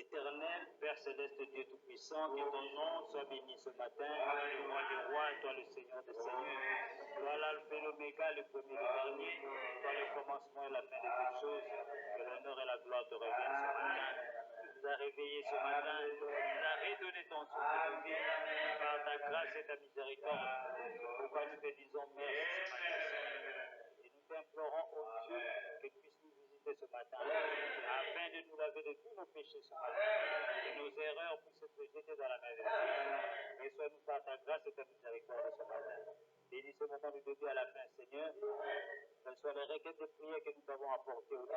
Éternel, Père céleste, Dieu tout-puissant, que ton nom soit béni ce matin, toi le roi des rois, toi le Seigneur des seigneurs, toi l'alpha et l'oméga, le premier et le dernier, toi le commencement et la fin de toutes choses, que l'honneur et la gloire te reviennent ce matin. Tu nous as réveillés ce matin, tu nous as redonné ton souffle de vie, par ta grâce et ta miséricorde, pourquoi nous te disons merci ce matin, Seigneur. Et nous t'implorons, ô Dieu, que tu puisses nous visiter ce matin, afin de nous laver de tous nos péchés ce matin, que nos erreurs puissent être jetées dans la mer de Dieu. Reçois-nous par ta grâce et ta miséricorde ce matin. Bénis ce moment du début à la fin, Seigneur. Reçois les requêtes de prière que nous avons apportées au Dieu.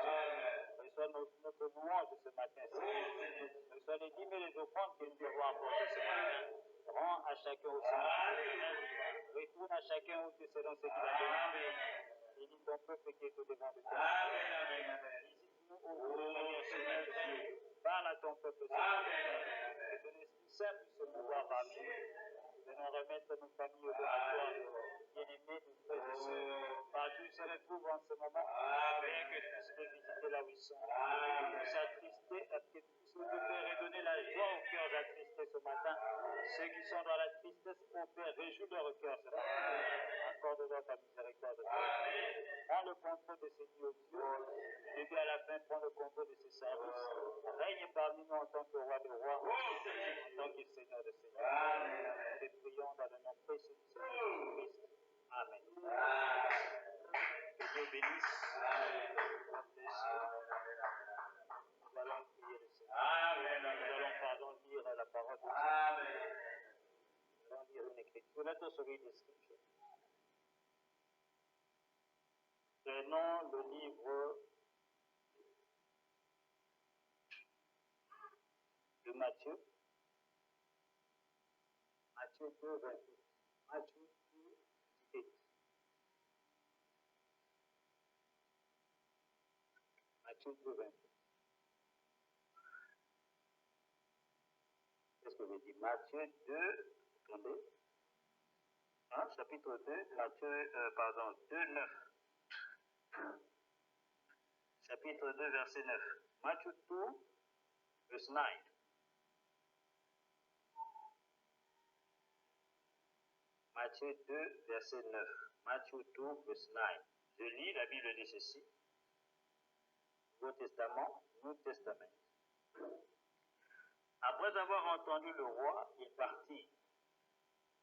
Reçois notre louange de ce matin, Seigneur. Reçois les dîmes et les offrandes que nous avons apportées ce matin. Rends à chacun au Seigneur. Retourne à chacun selon ce qu'il a demandé. Bénis ton peuple qui est au devant de toi. Visite-nous aujourd'hui, Seigneur Dieu. Parle à ton peuple, Seigneur. Que ton Esprit Saint puisse se mouvoir parmi nous. Venons remettre nos familles au devant de toi. Bien-aimés, nos frères et sœurs. Partout se retrouvent en ce moment. Afin que tu puisses les visiter là où ils sont. Que tu puisses attrister, que tu puisses nous faire redonner la joie aux cœurs attristés ce matin. Ceux qui sont dans la tristesse, ô Père, réjouis leur cœur ce matin. Accorde-leur ta miséricorde. Prends le contrôle de ces nuits, Dieu. Du début à la fin, prends le contrôle de ces services. Règne parmi nous en tant que roi de rois, en tant que Seigneur de seigneurs. Nous te prions dans le nom précieux du Seigneur Jésus-Christ. Amen. Que Dieu bénisse. Nous allons prier le Seigneur. Nous allons, lire la parole de Dieu. Nous allons lire une écriture. Let us read the scripture. Prenons le livre de Matthieu. Matthieu 2, 28. Matthieu 2, 28. Matthieu 2, 28. Qu'est-ce que je dis? Matthieu 2, attendez. Chapitre 2, Matthieu, 2, 9. Chapitre 2, verset 9. Matthieu 2, verse 9. Matthieu 2, verset 9. Matthieu 2, verse 9. Je lis, la Bible dit ceci. Nouveau Testament, New Testament. Après avoir entendu le roi, il partit.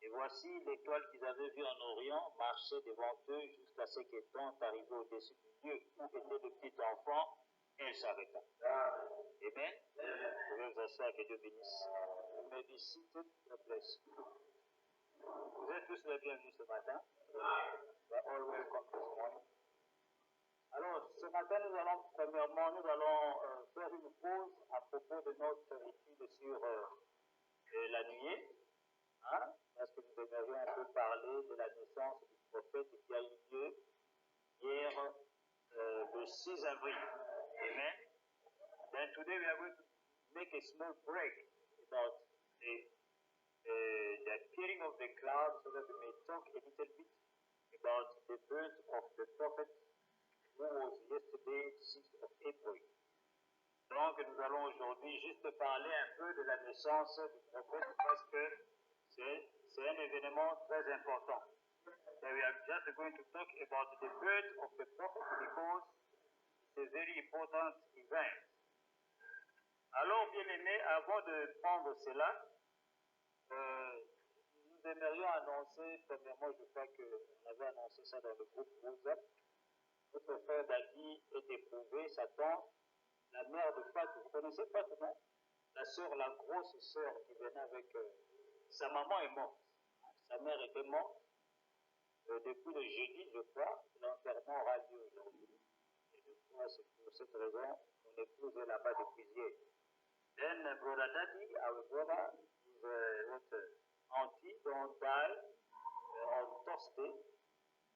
Et voici l'étoile qu'ils avaient vue en Orient marchait devant eux jusqu'à ce qu'étant arrivé au-dessus du lieu où était le petit enfant, elle s'arrêta. Amen. Vous pouvez vous asseoir, que Dieu bénisse. Vous me be seated, God bless you. Vous êtes tous les bienvenus ce matin. You are all welcome this morning. Alors, ce matin, premièrement, nous allons faire une pause à propos de notre étude sur la nuée. Parce que nous aimerions un peu parler de la naissance du prophète qui a eu lieu hier, le 6 avril. Amen. Then today we are going to make a small break about the appearing of the cloud so that we may talk a little bit about the birth of the prophet who was yesterday, 6th of April. Donc nous allons aujourd'hui juste parler un peu de la naissance du prophète parce que c'est un événement très important. So we are just going to talk about the birth of the prophet because it's a very important event. Alors, bien-aimés, avant de prendre cela, nous aimerions annoncer, premièrement, je crois qu'on avait annoncé ça dans le groupe WhatsApp, notre frère Dadi est éprouvé, sa tante, la mère de Fatou. Vous connaissez Fatou, non? La sœur, la grosse sœur qui venait avec... sa maman est morte. Sa mère était morte. Depuis le jeudi, je crois, l'enterrement aura lieu aujourd'hui. Et je crois que c'est pour cette raison qu'on épouse là-bas depuis hier. Then Brother Daddy, our brother, his auntie don't die on Thursday.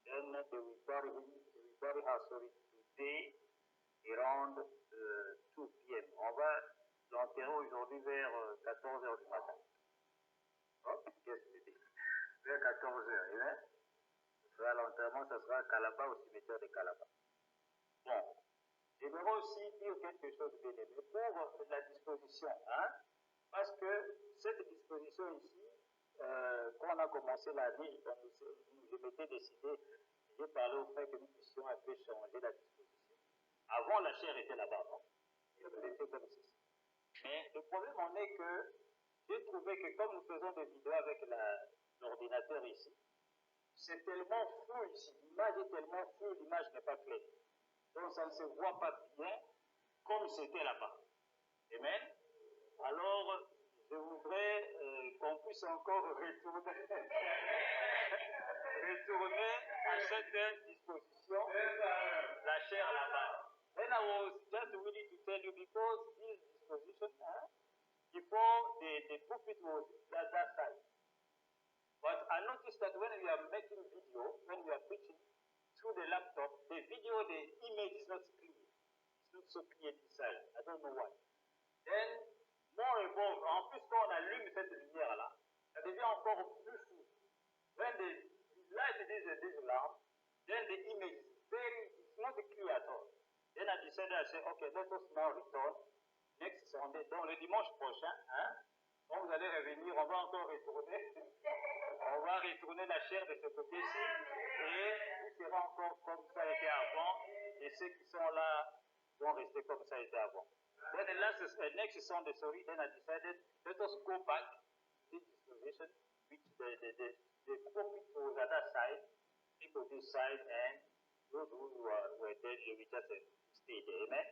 Then they will bury her, today around 2 p.m. On va l'enterrer aujourd'hui vers 14h du matin. Oh, qu'est-ce que je dis? Vers 14h, hein? L'enterrement, ça sera à Kalaba, au cimetière de Kalaba. Bon. J'aimerais aussi dire quelque chose, bien aimé, pour la disposition, hein, parce que cette disposition ici, quand on a commencé l'année, je m'étais décidé, j'ai parlé au fait que nous puissions un peu changer la disposition. Avant, la chair était là-bas, non? Elle était comme ceci. Mais le problème en est que j'ai trouvé que comme nous faisons des vidéos avec l'ordinateur ici, c'est tellement flou ici, l'image est tellement floue, l'image n'est pas claire. Donc ça ne se voit pas bien comme c'était là-bas. Amen. Alors, je voudrais qu'on puisse encore retourner à cette disposition, la chair là-bas. Then I was just willing to tell you because this disposition, before the pulpit was that side. But I noticed that when we are making video, when we are preaching through the laptop, the video, the image is not clear. It's not so clear inside. I don't know why. Then, more above, en plus quand on allume cette lumière-là, ça devient encore plus flou. When the light is this lamp, then the image is it's not clear at all. Then I decided, I said, okay, let us now return next Sunday. Donc le dimanche prochain, hein, quand vous allez revenir, on va encore retourner. On va retourner la chair de ce côté-ci et tout sera encore comme ça était avant. Et ceux qui sont là vont rester comme ça était avant. Then the next Sunday, sorry, then I decided, let us go back to this disposition, which the pulpit was at that side, people this side, and those who were there, we just stay there. Amen?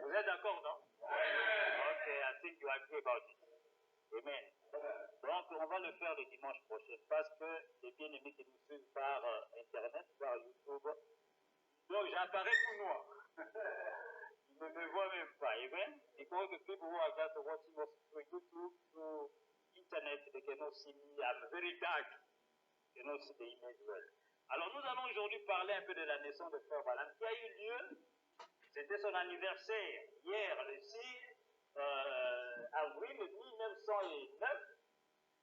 Vous êtes d'accord, non? Okay, I think you agree about it. Amen. Donc, on va le faire le dimanche prochain parce que les bien-aimés qui nous suivent par Internet, par YouTube, donc j'apparais tout noir. Ils ne me voient même pas. Amen. Because the people who are just watching us through YouTube, through Internet, they cannot see me. I'm very dark. They cannot see the image well. Alors, nous allons aujourd'hui parler un peu de la naissance de Frère Branham qui a eu lieu. C'était son anniversaire hier, le 6 avril 1909.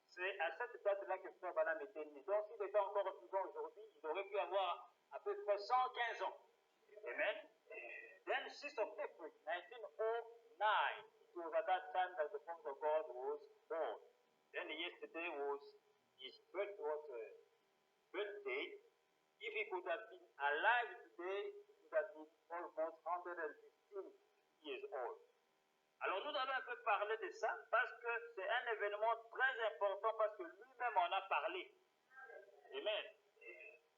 C'est à cette date-là que Frère Branham était né. Donc, s'il était encore vivant aujourd'hui, il aurait pu avoir à peu près 115 ans. Amen. Then, 6th of April 1909, it was at that time that the Son of God was born. Then, yesterday was his birthday. If he could have been alive today, he would have been almost 115 years old. Alors nous allons un peu parler de ça parce que c'est un événement très important parce que lui-même en a parlé. Amen.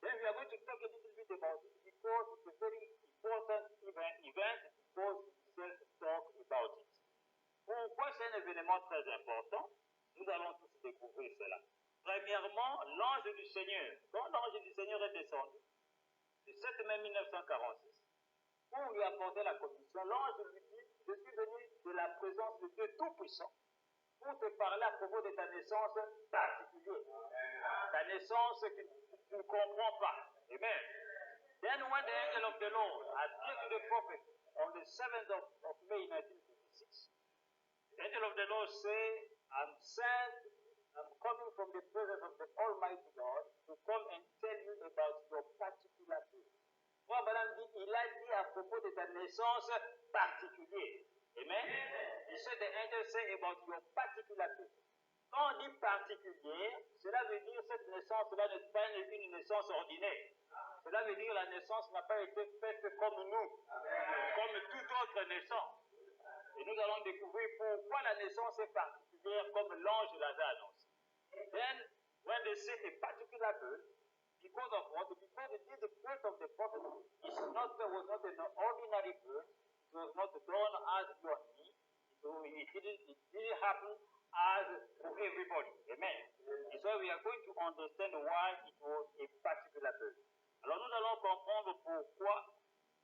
Then we are going to talk a little bit about it because it's a very important event because he says talk about it. Pourquoi c'est un événement très important? Nous allons tous découvrir cela. Premièrement, l'ange du Seigneur. Quand l'ange du Seigneur est descendu, le 7 mai 1946, pour lui apporter la commission, l'ange lui dit, je suis venu de la présence de Dieu Tout-Puissant pour te parler à propos de ta naissance particulière. Ta naissance que tu ne comprends pas. Amen. Then when the angel of the Lord appeared to the prophet on the 7th of May 1956, the angel of the Lord said, I'm coming from the presence of the Almighty God to come and tell you about your particular case. Frère Branham dit, il a dit à propos de ta naissance particulière. Amen. He said the angel say about your particular case. Quand on dit particulière, cela veut dire cette naissance-là n'est pas une naissance ordinaire. Cela veut dire la naissance n'a pas été faite comme nous, comme toute autre naissance. Et nous allons découvrir pourquoi la naissance est particulière comme l'ange l'avait annoncé. Then, when they say a particular birth, because of what? Because it is the birth of the prophet. Was not an ordinary birth. It was not done as you and me. It didn't happen as for everybody. Amen. And so we are going to understand why it was a particular birth. Alors nous allons comprendre pourquoi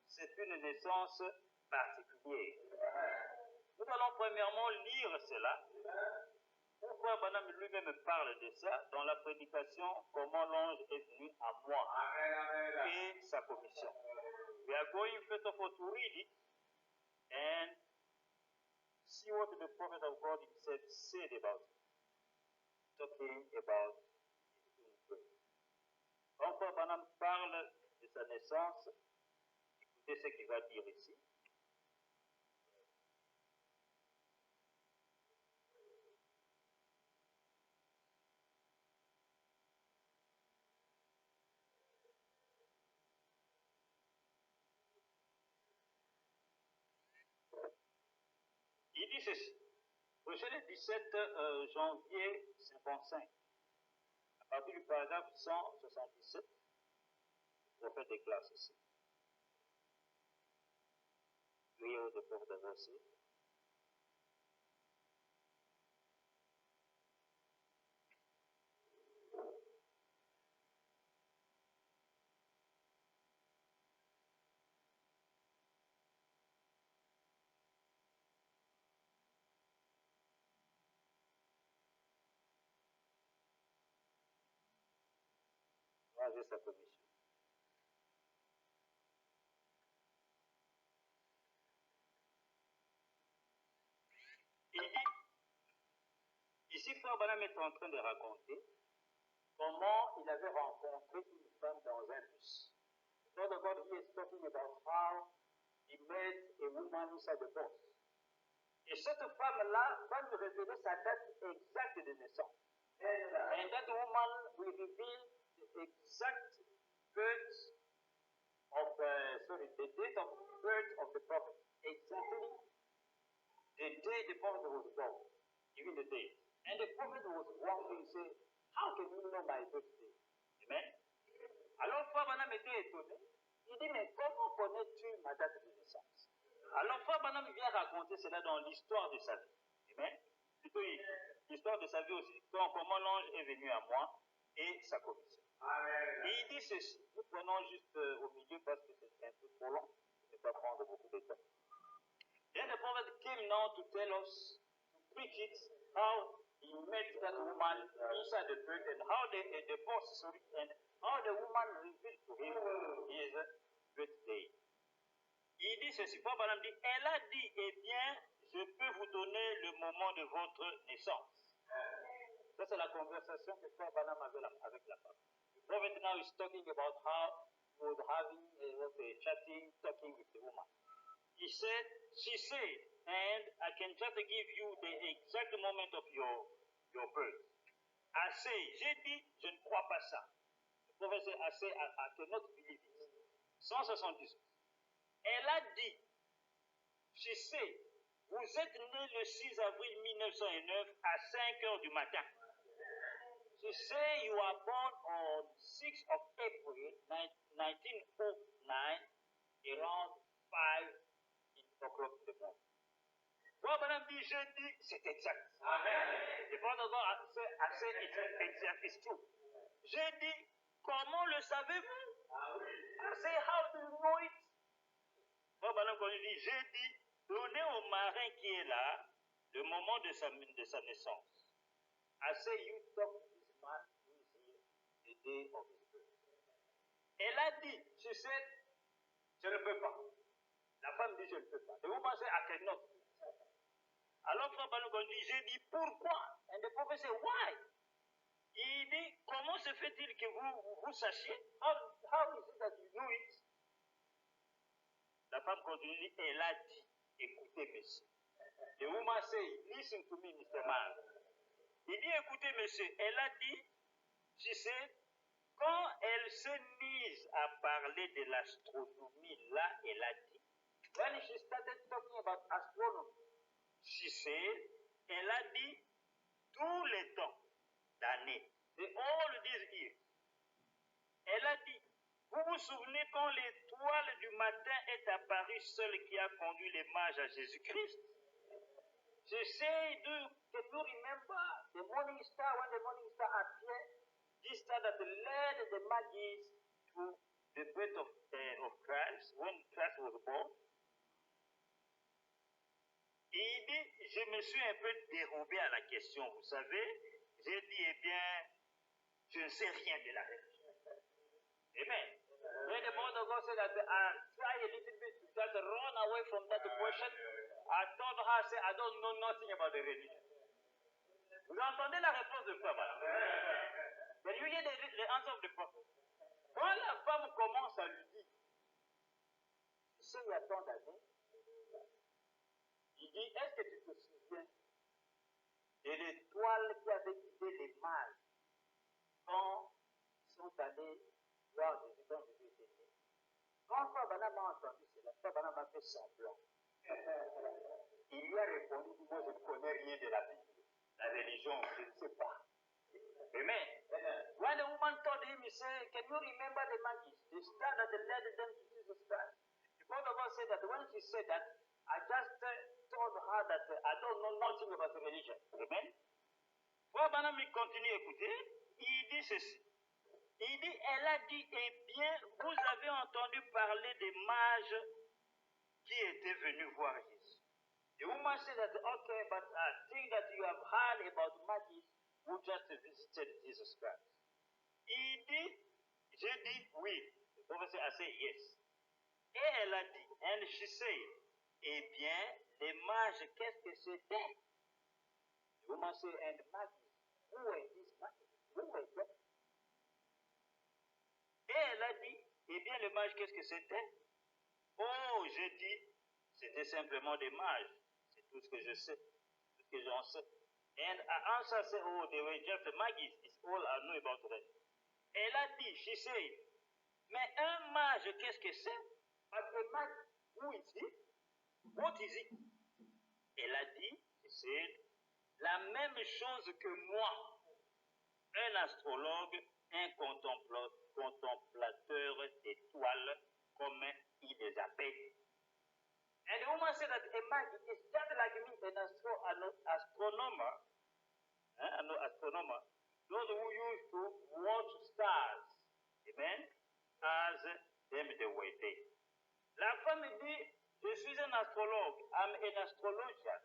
c'est une naissance particulière. Nous allons premièrement lire cela. Pourquoi Branham lui-même parle de ça dans la prédication comment l'ange est venu à moi et sa commission. We are going first of all to read it and see what the prophet of God himself said about it, talking about his own birth. Quand Branham parle de sa naissance, Écoutez ce qu'il va dire ici. Il dit ceci. Projet le 17 janvier 55, à partir du paragraphe 177, le prophète déclare ceci. Prière de porte avancée. Ranger sa commission. Il dit, ici, Frère Branham est en train de raconter comment il avait rencontré une femme dans un bus. Lord of God, he is talking about how he met a woman inside the bus. Et cette femme-là va lui révéler sa date exacte de naissance. And that woman will reveal the exact birth of, the date of birth of the prophet. Exactly the day the prophet was born, even the day. And the prophet was wondering, say, how can you know my birthday? Amen. Alors, Frère Branham était étonné. Il dit, mais comment connais-tu ma date de naissance? Alors, Frère Branham vient raconter cela dans l'histoire de sa vie. Amen. Plutôt l'histoire de sa vie aussi. Donc, comment l'ange est venu à moi et sa commission. Et il dit ceci. Nous prenons juste au milieu parce que c'est un peu trop long. Je ne vais pas prendre beaucoup de temps. Then the prophet came now to tell us, to preach it, how he met that woman inside the bird and how the boss, and how the woman revealed to him his birthday. Il dit ceci, Frère Branham dit, elle a dit, eh bien, je peux vous donner le moment de votre naissance. Ça, c'est la conversation que Frère Branham avait avec la femme. The prophet now is talking about how he was having, chatting, talking with the woman. She said, and I can just give you the exact moment of your birth. Assez, j'ai dit, je ne crois pas ça. Le professeur assez, I cannot believe it. 170. Elle a dit, she said, vous êtes né le 6 avril 1909 à 5 heures du matin. She said you are born on 6th of April 1909 around 5 o'clock in the morning. Frère Branham dit, je dis, c'est exact. Amen. The Father of God said it's exact, it's true. J'ai dit, comment le savez-vous? I say, how do you know it? Frère Branham dit, j'ai dit, donnez au marin qui est là le moment de sa naissance. I say, you talk to this man who is here the day of his birth. Elle a dit, she said, je ne peux pas. La femme dit, je ne peux pas. The woman said, I cannot. Alors Frère Branham dit, j'ai dit, pourquoi? And the prophet said, why? Il dit, comment se fait-il que vous sachiez? How is it that you know it? La femme continue, elle a dit, écoutez monsieur. The woman say, listen to me, Mr. Man. Il dit, écoutez monsieur, elle a dit, she said, quand elle s'est mise à parler de l'astronomie, là, elle a dit, when she started talking about astronomy, she said, elle a dit, tous les temps d'année, all these years, elle a dit, vous vous souvenez quand l'étoile du matin est apparue, celle qui a conduit les mages à Jésus-Christ? She said, can you remember the morning star, when the morning star appeared, this star that led the Magi's to the birth of Christ, when Christ was born? Il dit, je me suis un peu dérobé à la question, vous savez. J'ai dit, eh bien, je ne sais rien de la religion. Amen. When the Father God said that try a little bit to just run away from that question, I told her, I said, I don't know nothing about the religion. Vous entendez la réponse de Frère Branham? Can you hear the answer of the prophet? Quand la femme commence à lui dire, sais, il y a tant d'années, il dit, est-ce que tu te souviens de l'étoile qui avait guidé les mâles quand ils sont allés voir Jésus quand Jésus était né? Quand Frère Branham a entendu cela, Frère Branham a fait semblant. Il lui a répondu, moi je ne connais rien de la Bible, la religion, je ne sais pas. Amen. When the woman told him, he said, can you remember the Magi's? The star that led them to Jesus Christ. The Father God said that when she said that, I just told her that I don't know nothing about the religion. Amen. Frère Branham continue à écouter, il dit ceci. Il dit, elle a dit, eh bien, vous avez entendu parler des mages qui étaient venus voir Jésus. The woman said that, okay, but I think that you have heard about Magi who just visited Jesus Christ. Il dit, j'ai dit oui. Le professeur a said yes. Et elle a dit, and she said, eh bien, les mages, qu'est-ce que c'était? The woman said, and Magi, who were these Magi? Who were they? Et elle a dit, eh bien, les mages, qu'est-ce que c'était? Oh, j'ai dit, c'était simplement des mages. C'est tout ce que je sais, tout ce que j'en sais. And I answered, say, oh, they were just the Magis. It's all I know about them. Elle a dit, she said, mais un mage, qu'est-ce que c'est? But a mage, who is it? What is it? Elle a dit, she said, la même chose que moi, un astrologue, un contemplateur d'étoiles, comme il les appelle. And the woman said that a mage is just like me, an astronomer, an astronomer, those who used to watch stars, amen, as them they were there. La femme dit, je suis un astrologue, I'm an astrologer,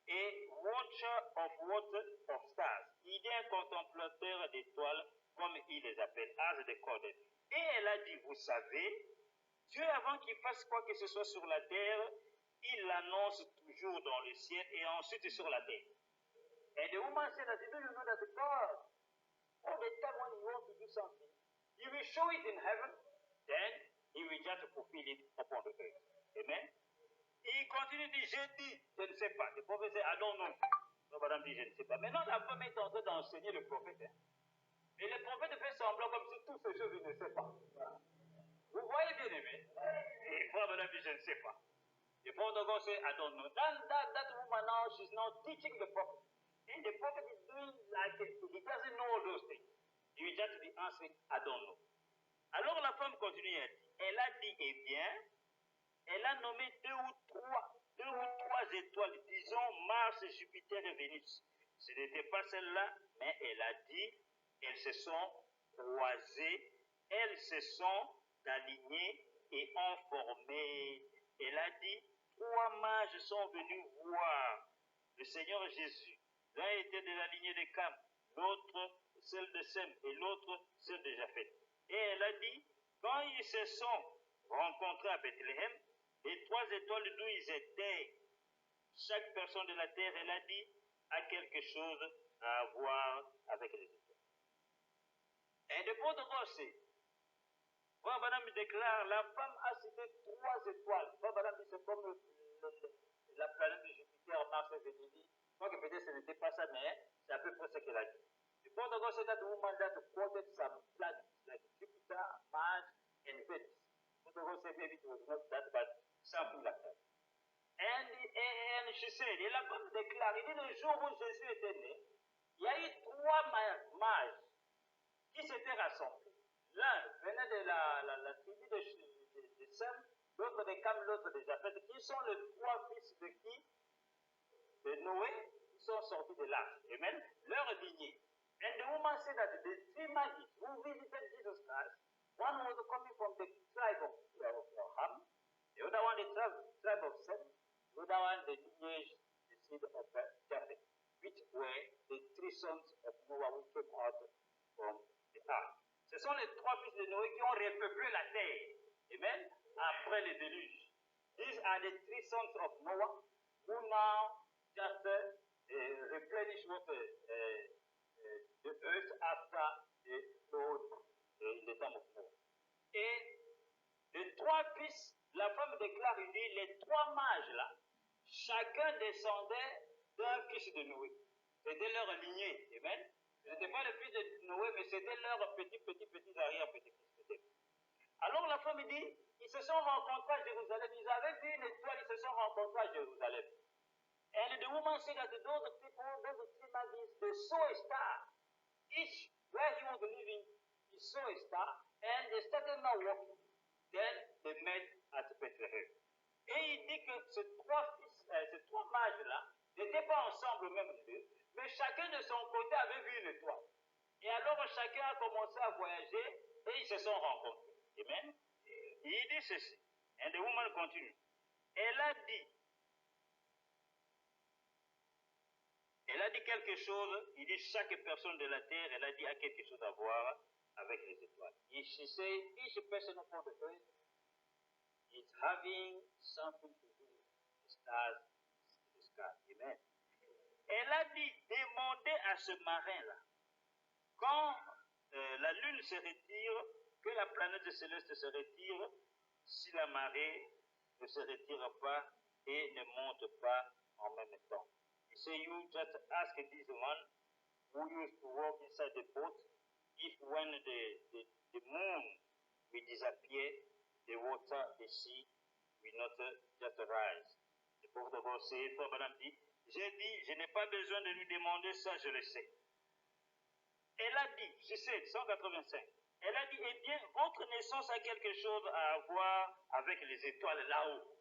a watcher of what? Of stars. Il est un contemplateur d'étoiles, comme il les appelle, as they call them. Et elle a dit, vous savez, Dieu, avant qu'il fasse quoi que ce soit sur la terre, il l'annonce toujours dans le ciel et ensuite sur la terre. And the woman said that, do you know that God, all the time when he wants to do something, he will show it in heaven, then he will just fulfill it upon the earth. Amen. Et il continue de dire, j'ai dit, je ne sais pas. Le prophète dit, I don't know. Donc, madame dit, je ne sais pas. Maintenant, la femme est en train d'enseigner le prophète. Et le prophète fait semblant comme si toutes ces choses, il ne sait pas. Vous voyez bien aimé? Et frère madame dit, je ne sais pas. The prophet of God said, I don't know. That woman now, she's now teaching the prophet. And the prophet is doing like, he doesn't know all those things. He will just be answering, I don't know. Alors la femme continue, elle a dit, eh bien, elle a nommé deux ou trois étoiles, disons Mars, Jupiter et Vénus. Ce n'était pas celle-là, mais elle a dit, elles se sont croisées, elles se sont alignées et ont formé. Elle a dit, trois mages sont venus voir le Seigneur Jésus. L'un était de la lignée de Cam, l'autre celle de Sem et l'autre celle de Japhet. Et elle a dit, quand ils se sont rencontrés à Bethléem, les trois étoiles d'où ils étaient, chaque personne de la terre, elle a dit, a quelque chose à voir avec les étoiles. Et de bon de gosse, Frère Branham déclare, la femme a cité trois étoiles. Frère Branham dit, c'est comme la planète de Jupiter, Mars et Vénus. Je crois que peut-être ce n'était pas ça, mais c'est à peu près ce qu'elle a dit. The point of God said that the woman that quoted some planets like Jupiter, Mars, and Venus. The point of God said maybe it was not that, but something like that. And she said, et la femme déclare, il dit le jour où Jésus était né, il y a eu trois mages qui s'étaient rassemblés. L'un venait de la tribu de Sem, l'autre de Cam, l'autre de Japhet, qui sont les trois fils de qui? De Noé, qui sont sortis de l'arche. Amen. Leur lignée. And the woman said that the three Magis who visited Jesus Christ, one was coming from the tribe of Ham, the other one the tribe of Sem, the other one the lineage, the seed of Japhet, which were the three sons of Noah who came out from the ark. Ce sont les trois fils de Noé qui ont repeuplé la terre. Amen. Après le déluge. These are the three sons of Noah who now just replenish what the earth after the flood in the time of Noah. Et les trois fils, la femme déclare, il dit, les trois mages là, chacun descendait d'un fils de Noé. C'était leur lignée, amen. Ce n'était pas le fils de Noé, mais c'était leur petit arrière-petit-fils peut-être. Alors la femme dit, ils se sont rencontrés à Jérusalem, ils avaient vu une étoile, ils se sont rencontrés à Jérusalem. And the woman said that those people, those three magis, they saw a star. Each, where he was living, he saw a star, and they started now walking. Then they met at Bethlehem. Et il dit que ces trois mages-là n'étaient pas ensemble au même lieu, mais chacun de son côté avait vu une étoile. Et alors chacun a commencé à voyager et ils se sont rencontrés. Amen. Il dit ceci. And the woman continue. Elle a dit quelque chose, il dit chaque personne de la terre, elle a dit a quelque chose à voir avec les étoiles. She said, each person upon the earth is having something to do with the stars in the sky. Amen. Elle a dit, demandez à ce marin-là, quand la lune se retire, que la planète céleste se retire, si la marée ne se retire pas et ne monte pas en même temps. He said, you just ask this one who used to walk inside the boat, if when the moon will disappear, the water, the sea will not just rise. Le pauvre de Rossé, Frère Branham dit, j'ai dit, je n'ai pas besoin de lui demander ça, je le sais. Elle a dit, je sais, 185, elle a dit, eh bien, votre naissance a quelque chose à voir avec les étoiles là-haut.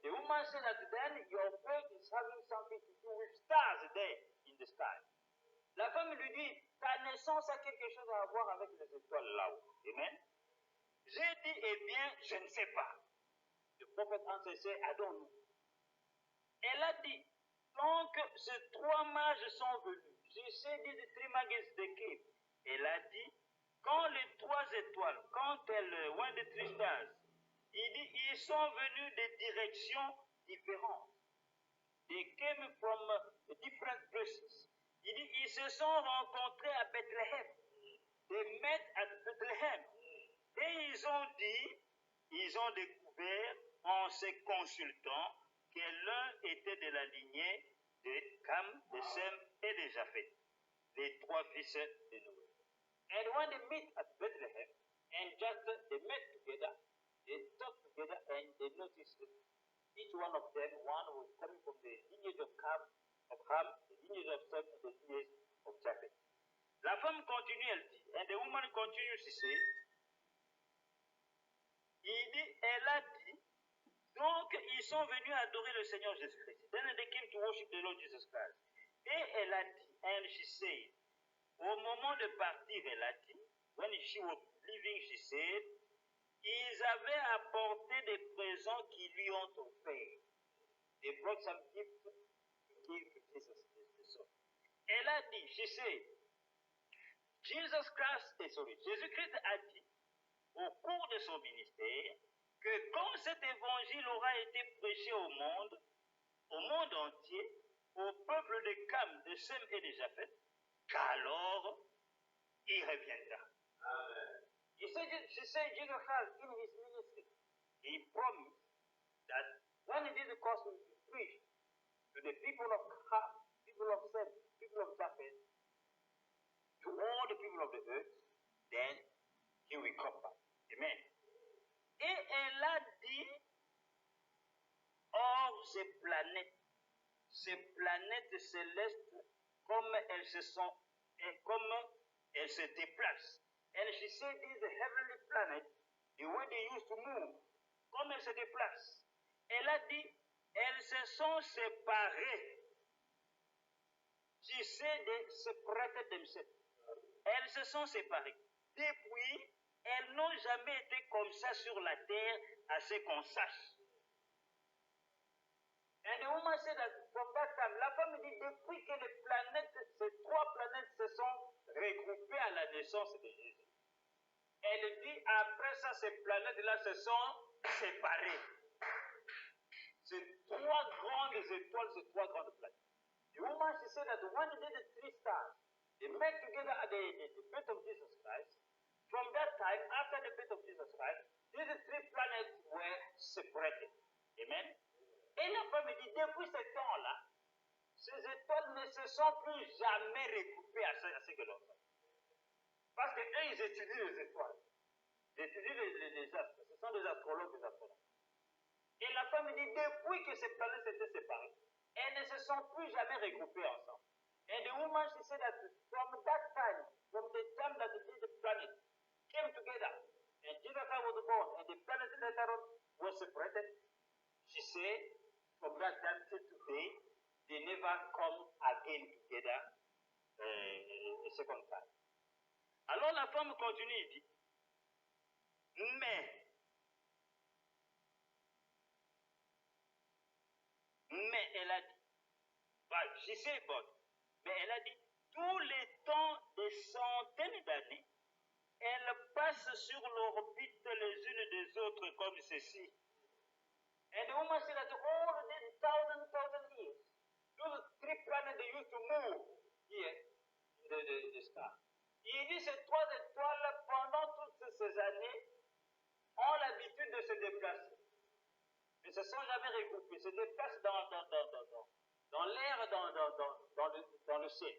The woman said that then your birth is having something to do with stars there in the sky. La femme lui dit, ta naissance a quelque chose à voir avec les étoiles là-haut. Amen. J'ai dit, eh bien, je ne sais pas. Le prophète answered, I don't know. Elle a dit, donc ces trois mages sont venus. She said the three mages they came. Elle a dit, quand les trois étoiles, when the three stars, il dit, ils sont venus de directions différentes. They came from different places. Il dit, ils se sont rencontrés à Bethléem. They met at Bethlehem. Et ils ont découvert en se consultant que l'un était de la lignée de Cam, de Sem et de Japheth, les trois fils de Noé. And when they meet at Bethlehem, and just they met together, they talked together and they noticed that each one of them, one was coming from the lineage of Ham, the lineage of Sem, and the lineage of Japheth. La femme continue, elle dit, and the woman continues to say, elle a dit, donc ils sont venus adorer le Seigneur Jésus-Christ. Then they came to worship the Lord Jesus Christ. Et elle a dit, and she said, au moment de partir, elle a dit, when she was leaving, she said, ils avaient apporté des présents qui lui ont offert. They brought some gifts to give to Jesus. Elle a dit, she said, Jésus-Christ a dit, au cours de son ministère, que quand cet évangile aura été prêché au monde entier, au peuple de Cam, de Sem et de Japheth, qu'alors il reviendra. Amen. She said Jesus Christ in his ministry, he promised that when this gospel is preached to the people of Cam, people of Sem, people of Japheth, to all the people of the earth, then he will come back. Amen. Et elle a dit, or ces planètes célestes, comme elles se déplacent. And she said, these heavenly planets, the way they used to move, comme elles se déplacent. Elle a dit, elles se sont séparées. She said they separated themselves. Elles se sont séparées. Depuis, elles n'ont jamais été comme ça sur la terre, à ce qu'on sache. And the woman said that from that time, la femme dit, depuis que les planètes, ces trois planètes se sont regroupées à la naissance de Jésus, elle dit, après ça, ces planètes-là se sont séparées. Ces trois grandes étoiles, ces trois grandes planètes. The woman, she said that when they did the three stars, they met together at the birth of Jesus Christ, from that time, after the birth of Jesus Christ, these three planets were separated. Amen. Et la femme dit, depuis ce temps-là, ces étoiles ne se sont plus jamais recoupées à ce que l'on fait. Parce qu'eux, ils étudient les étoiles. Ils étudient les astres. Ce sont des astrologues, des astronomes. Et la femme dit, depuis que ces planètes s'étaient séparées, elles ne se sont plus jamais regroupées ensemble. And the woman, she said that from that time, from the time that the planet came together, and Jesus was born, and the planets later on were separated, she said, from that time till today, they never come again together a second time. Alors la femme continue, il dit, mais elle a dit, she said, mais elle a dit, tous les temps des centaines d'années, elles passent sur l'orbite les unes des autres comme ceci. And the woman said that all these thousand years, those three planets they used to move here in the sky. Il dit ces trois étoiles, pendant toutes ces années, ont l'habitude de se déplacer. Mais ne se sont jamais regroupées, se déplacent dans l'air, dans le ciel.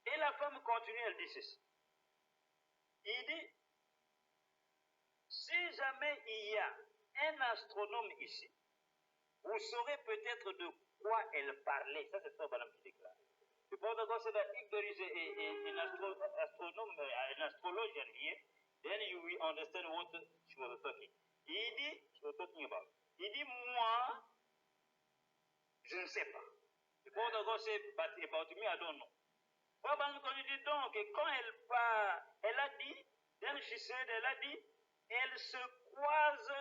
Et la femme continue, elle dit ceci. Il dit, si jamais il y a un astronome ici, vous saurez peut-être de quoi elle parlait. Ça, c'est ça, madame qui déclare. The Bible God said that if there is an astrologian here, then you will understand what she was talking. Il dit, she was talking about. Il dit, moi, je ne sais pas. The Bible God said, but about me, I don't know. Probablement, quand il dit donc, quand elle a dit, then she said, elle a dit, elles se croisent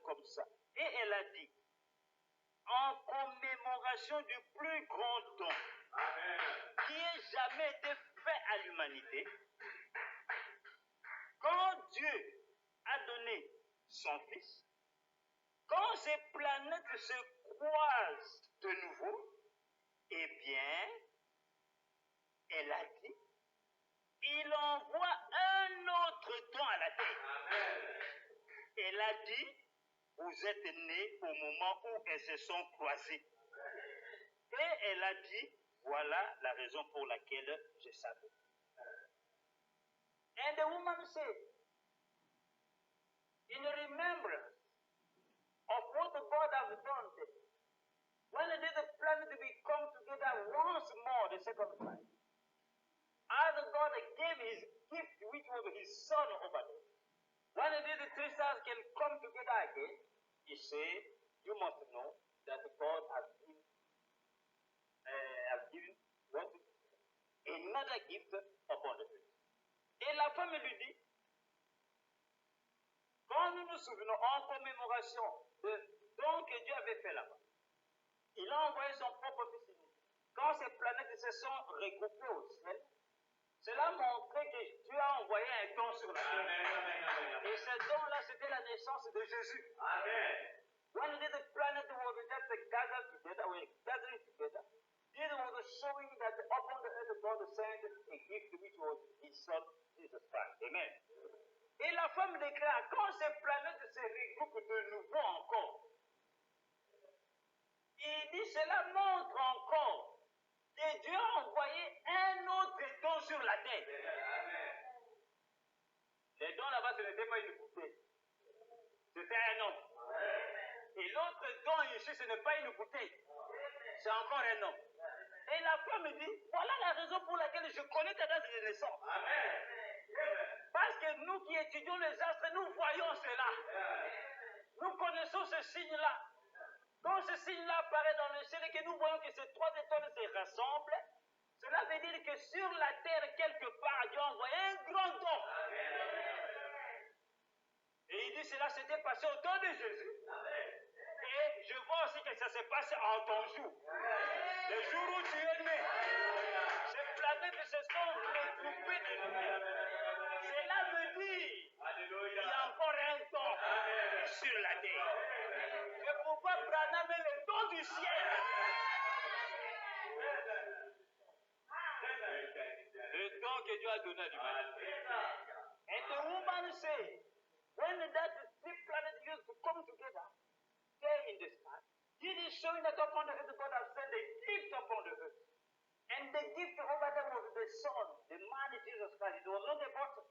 comme ça. Et elle a dit, en commémoration du plus grand don qui ait jamais été fait à l'humanité, quand Dieu a donné son Fils, quand ces planètes se croisent de nouveau, eh bien, elle a dit, il envoie un autre don à la terre. Elle a dit, vous êtes nés au moment où elles se sont croisées. Et elle a dit, voilà la raison pour laquelle je savais. And the woman said, in remembrance of what God has done, when the planet will come together once more the second time, as God gave his gift, which was his son over there, when the three stars can come together again, he said, you must know that God has given what? Another gift upon the earth. Et la femme lui dit, quand nous nous souvenons en commémoration de don que Dieu avait fait là-bas, il a envoyé son propre fils. Quand ces planètes se sont regroupées au ciel, cela montrait que Dieu a envoyé un don sur la terre. Et ce don-là, c'était la naissance de Jésus. Amen. When the planet was just gathered together, this was showing that upon the earth God sent a gift which was his son, Jesus Christ. Amen. Et la femme déclare, quand ces planètes se regroupent de nouveau encore, il dit, cela montre encore que Dieu a envoyé un autre don sur la terre. Les dons là-bas, ce n'était pas une bouteille. C'était un homme. Et l'autre don ici, ce n'est pas une bouteille. C'est encore un homme. Et la femme dit, voilà la raison pour laquelle je connais ta date de naissance. Parce que nous qui étudions les astres, nous voyons cela. Nous connaissons ce signe-là. Quand ce signe-là apparaît dans le ciel et que nous voyons que ces trois étoiles se rassemblent, cela veut dire que sur la terre, quelque part, Dieu a envoyé un grand don. Et il dit cela s'était passé au temps de Jésus. Et je vois aussi que ça s'est passé en ton jour. Le jour où tu es né, ces planètes se sont regroupées de nouveau. Cela veut dire qu'il y a encore un don sur la terre. Je pourquoi Branham est le don du ciel. Le don nom que Dieu a donné à l'humanité. And the woman said, when that three planets used to come together, there in the sky, it is showing that upon the earth God has sent a gift upon the earth. And the gift over them was the Son, the man Jesus Christ. It was not a bottle.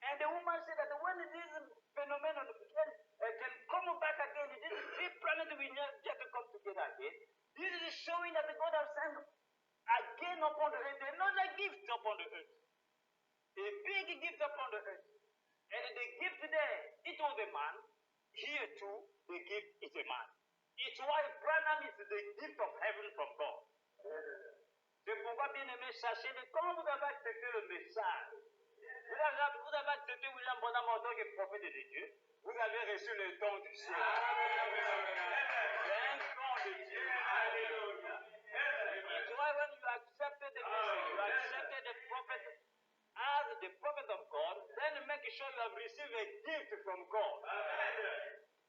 And the woman said that when this phenomenon can come back again, this three planets will just come together again. This is showing that God has sent again upon the earth another gift upon the earth. A big gift upon the earth. And the gift there, it was a man. Here too, the gift is a man. It's why Branham is the gift of heaven from God. C'est pourquoi, bien aimé, sachez-le, quand vous avez accepté le message, vous avez accepté William Branham en tant que prophète de Dieu, vous avez reçu le don du ciel. C'est un don de Dieu. Alléluia. It's why when you accepted the message, you accepted the prophet as the prophet of God, then make sure you have received a gift from God.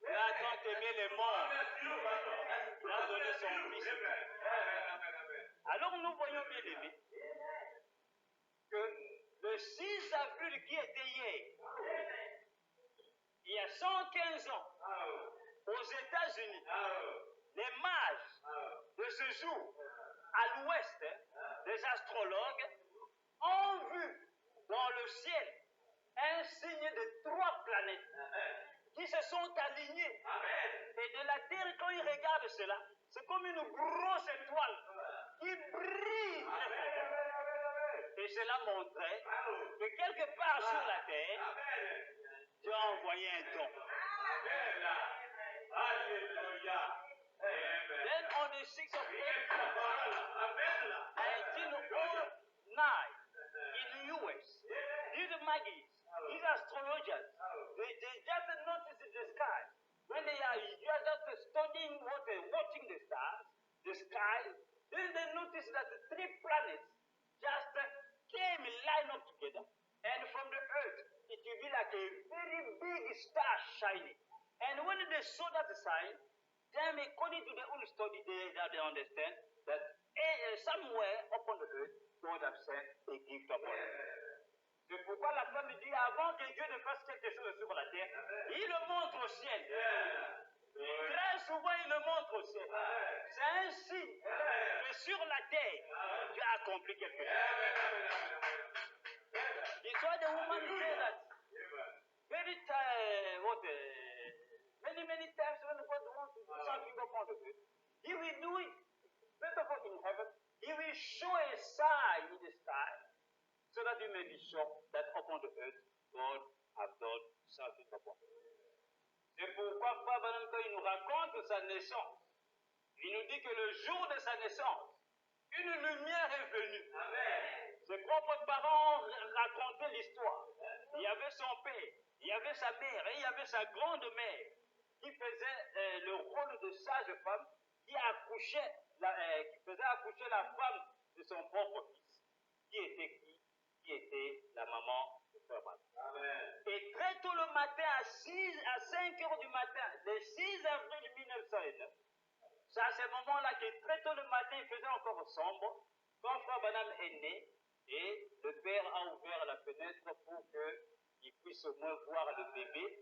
Il a tant aimé le monde, il a donné son fils. Alors nous voyons bien aimé que le 6 avril qui était hier, il y a 115 ans, aux États-Unis, les mages de ce jour, à l'ouest, les astrologues, ont vu dans le ciel un signe de 3 planètes qui se sont alignés. Et de la terre, quand ils regardent cela, c'est comme une grosse étoile qui brille. Et cela montrait que quelque part sur la terre, Dieu a envoyé un don. Then on the 6th of April, 1909, in the US, these magis, these astrologers, they just notice the sky. When they are just studying watching the stars, the sky, then they notice that the 3 planets just came line up together, and from the earth, it will be like a very big star shining. And when they saw that sign, then according to their own study, they understand that somewhere upon the earth, God has sent a gift upon it. C'est pourquoi la femme dit, avant que Dieu ne fasse quelque chose sur la terre, il le montre au ciel. Et très souvent, il le montre au ciel. C'est un signe que sur la terre, Dieu a accompli quelque chose. It's why the woman said that many times when God wants to do something upon the earth, He will do it. First of all, in heaven, He will show a sign in the sky, so that you may be sure that upon the earth, God has done something upon it. C'est pourquoi Frère Branham, quand il nous raconte sa naissance, il nous dit que le jour de sa naissance, une lumière est venue. Ses propres parents racontaient l'histoire. Il y avait son père, il y avait sa mère et il y avait sa grande-mère qui faisait le rôle de sage-femme qui faisait accoucher la femme de son propre fils. Qui était qui? Qui était la maman de Frère Branham. Et très tôt le matin, à 5 heures du matin, le 6 avril 1909, c'est à ce moment-là que très tôt le matin, il faisait encore sombre, quand Frère Branham est né, et le père a ouvert la fenêtre pour qu'il puisse au moins voir le bébé,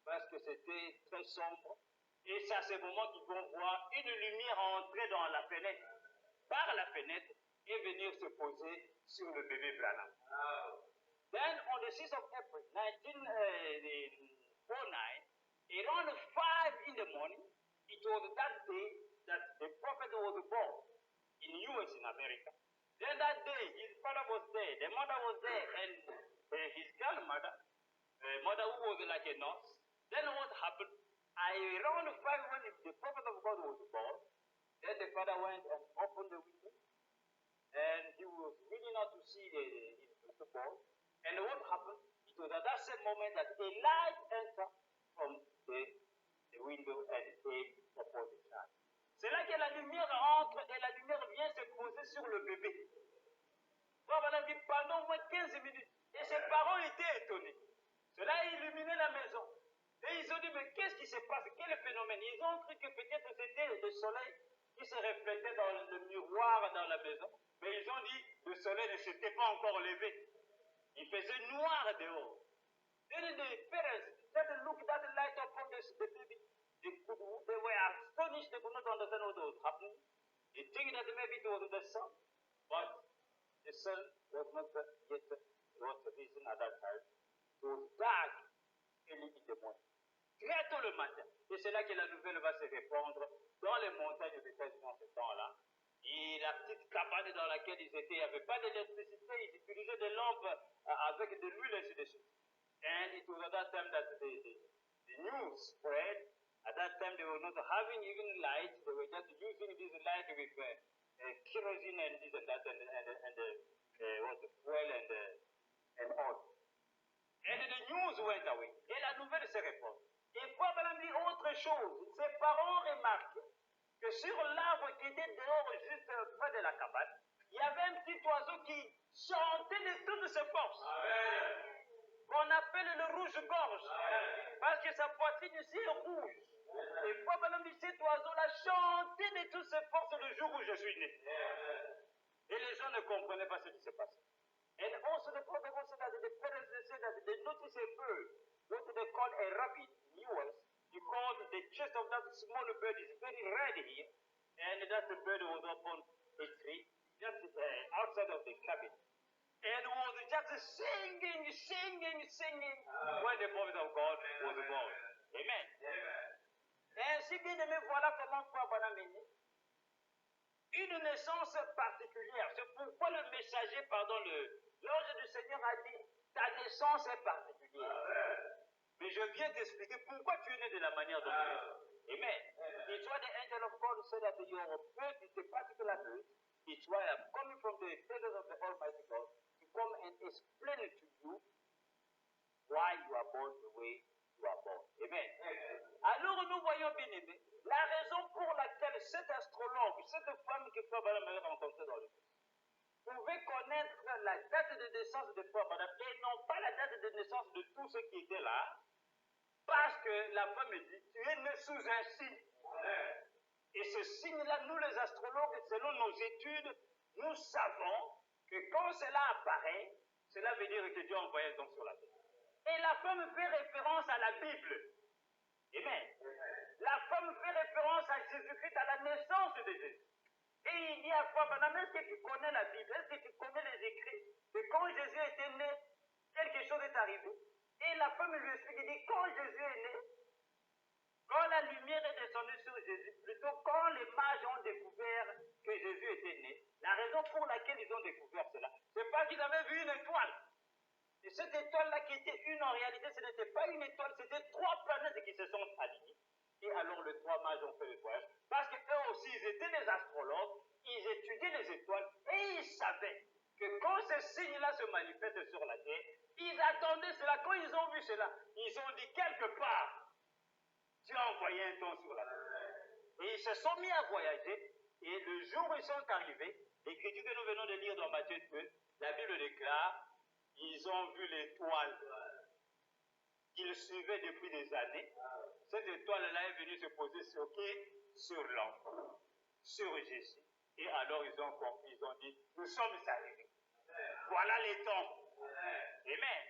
parce que c'était très sombre. Et c'est à ce moment qu'ils vont voir une lumière entrer dans la fenêtre, par la fenêtre, et venir se poser sur le bébé Branham. Then on the 6th of April, 1909, around 5 in the morning, it was that day that the prophet was born in US, in America. Then that day, his father was there, the mother was there, and his grandmother, mother who was like a nurse. Then what happened? Around 5 when the prophet of God was born, then the father went and opened the window, and he was really not to see his firstborn. And what happened? It was at that same moment that a light entered from the window and came upon the child. C'est là que la lumière entre et la lumière vient se poser sur le bébé. Voilà, dit pendant au moins 15 minutes. Et ses parents étaient étonnés. Cela a illuminé la maison. Et ils ont dit, mais qu'est-ce qui se passe? Quel phénomène? Ils ont cru que peut-être c'était le soleil qui se reflétait dans le miroir dans la maison. Mais ils ont dit, le soleil ne s'était pas encore levé. Il faisait noir dehors. Then the parents just looked at the light upon the baby. They were astonished. They could not understand what was happening. They think that maybe it was the sun. But the sun was not yet risen at that time. It was dark early in the morning. Très tôt le matin. Et c'est là que la nouvelle va se répandre dans les montagnes des États-Unis en ce temps-là. Et la petite cabane dans laquelle ils étaient, il n'y avait pas d'électricité, ils utilisaient des lampes avec de l'huile, ainsi de suite. And it was at that time that the news spread. At that time, they were not having even light. They were just using this light with kerosene and this and that and the fuel and oil. And the news went away. Et la nouvelle se répand. Et Abraham dit autre chose. Ses parents remarquent que sur l'arbre qui était dehors, juste près de la cabane, il y avait un petit oiseau qui chantait de toutes ses forces. Qu'on appelle le rouge-gorge. Parce que sa poitrine ici est rouge. Et probablement cet oiseau-là chantait de toutes ses forces le jour où je suis né. Et les gens ne comprenaient pas ce qui se passait. And also the prophet said that the parents said that they noticed a bird, what they call a rabbit in US, because the chest of that small bird is very red here, and that bird was upon a tree, just outside of the cabin. And was just singing when the prophet of God was born. Amen. Ainsi, bien aimé, voilà comment Abraham est né. Une naissance particulière. C'est pourquoi le messager, l'ange du Seigneur a dit, ta naissance est particulière. Mais je viens t'expliquer pourquoi tu es né de la manière dont tu es. Amen. It's why the angel of God said that your birth is a particular birth. It's why I'm coming from the presence of the Almighty God to come and explain it to you why you are born the way you are born. Amen. Alors nous voyons bien aimé, la raison pour laquelle cet astrologue, cette femme que Frère Branham avait rencontrée dans le monde, pouvait connaître la date de naissance de Frère Branham et non pas la date de naissance de tous ceux qui étaient là, parce que la femme dit, tu es né sous un signe. Et ce signe-là, nous les astrologues, selon nos études, nous savons que quand cela apparaît, cela veut dire que Dieu a envoyé un don sur la terre. Et la femme fait référence à la Bible. Amen. La femme fait référence à Jésus-Christ, à la naissance de Jésus. Et il dit à Frère Branham, est-ce que tu connais la Bible? Est-ce que tu connais les écrits? Que quand Jésus était né, quelque chose est arrivé. Et la femme lui explique, il dit, quand Jésus est né, quand la lumière est descendue sur Jésus, plutôt quand les mages ont découvert que Jésus était né, la raison pour laquelle ils ont découvert cela, c'est parce qu'ils avaient vu une étoile. Et cette étoile-là qui était une, en réalité, ce n'était pas une étoile, c'était 3 planètes qui se sont alignées. Et alors les 3 mages ont fait le voyage, parce qu'eux aussi, ils étaient des astrologues, ils étudiaient les étoiles, et ils savaient que quand ce signe-là se manifeste sur la terre, ils attendaient cela. Quand ils ont vu cela, ils ont dit quelque part, Dieu a envoyé un don sur la terre. Et ils se sont mis à voyager, et le jour où ils sont arrivés, l'écriture que nous venons de lire dans Matthieu 2, la Bible déclare, ils ont vu l'étoile qu'ils suivaient depuis des années. Cette étoile-là est venue se poser sur qui? Sur l'enfant, sur Jésus. Et alors ils ont compris, ils ont dit, nous sommes arrivés. Voilà les temps. Amen.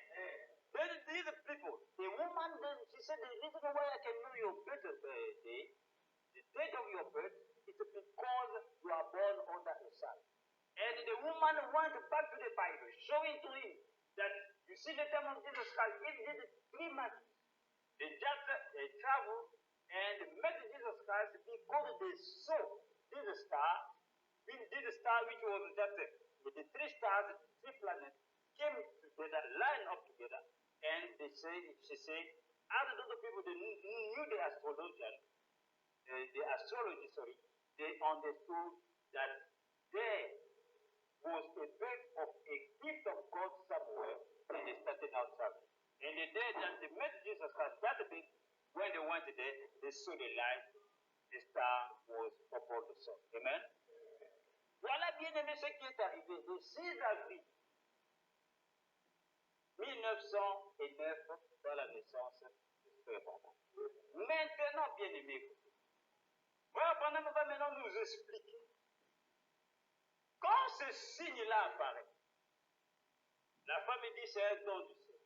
Then these people, the woman, then she said, the reason why I can know your birth day, the date of your birth, is because you are born under a sun. And the woman went back to the Bible, showing to him that, you see the time of Jesus Christ, it did 3 months. They just traveled and met Jesus Christ because they saw this star which was just with the 3 stars, 3 planets, came together, lined up together, and she said, as those people they knew the astrology, they understood that there was a birth of a gift of God somewhere, and they started out traveling. And the day that they met Jesus Christ, that day, when they went there, they saw the light, the star was upon the sun. Amen? Voilà bien aimé ce qui est arrivé. Le 6 avril 1909, dans la naissance de Frère Branham. Maintenant, bien aimé, Frère Branham va maintenant nous expliquer. Quand ce signe-là apparaît, La femme dit c'est un don du ciel.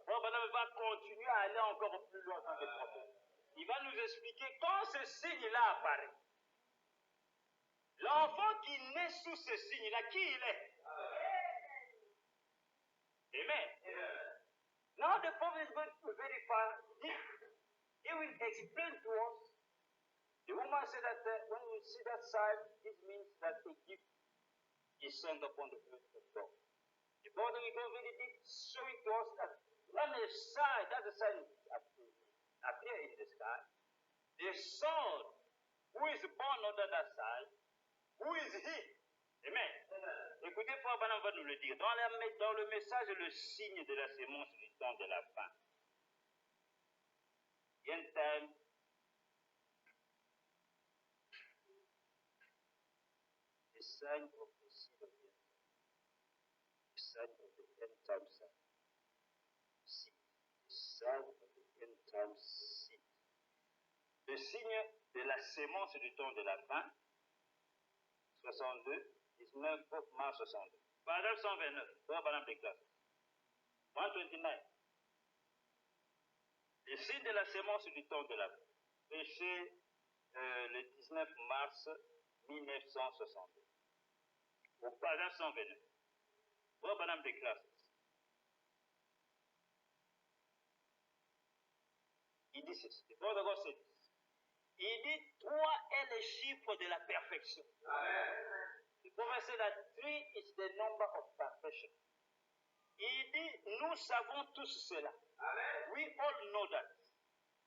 Frère Branham va continuer à aller encore plus loin dans les prophètes. Il va nous expliquer quand ce signe-là apparaît. L'enfant qui naît sous ce signe-là, qui il est? Amen. Now the prophet is going to verify this. He will explain to us. The woman said that when you see that sign, this means that a gift is sent upon the earth of God. The prophet will go very deep, showing to us that when a sign, that the sign appear in the sky, the son who is born under that sign, who is he? Amen. Écoutez, Frère Branham va nous le dire. Dans le message, le signe de la sémence du temps de la fin. Il y a un time, the sign of the seed of the end time. The sign of the end time sign. Seed. The sign of the end time seed. Le signe de la sémence du temps de la fin. 62, 19 mars 62. Paragraphe 129, Frère Branham déclare. 129. Le signe de la sémence du temps de la fin. Péché le 19 mars 1962. Au paragraphe 129. Frère Branham déclare. Il dit ceci. Le Frère de Gaulle dit. Il dit 3 est le chiffre de la perfection. Le prophète dit that 3 is the number of perfection. Il dit, nous savons tous cela. We all know that.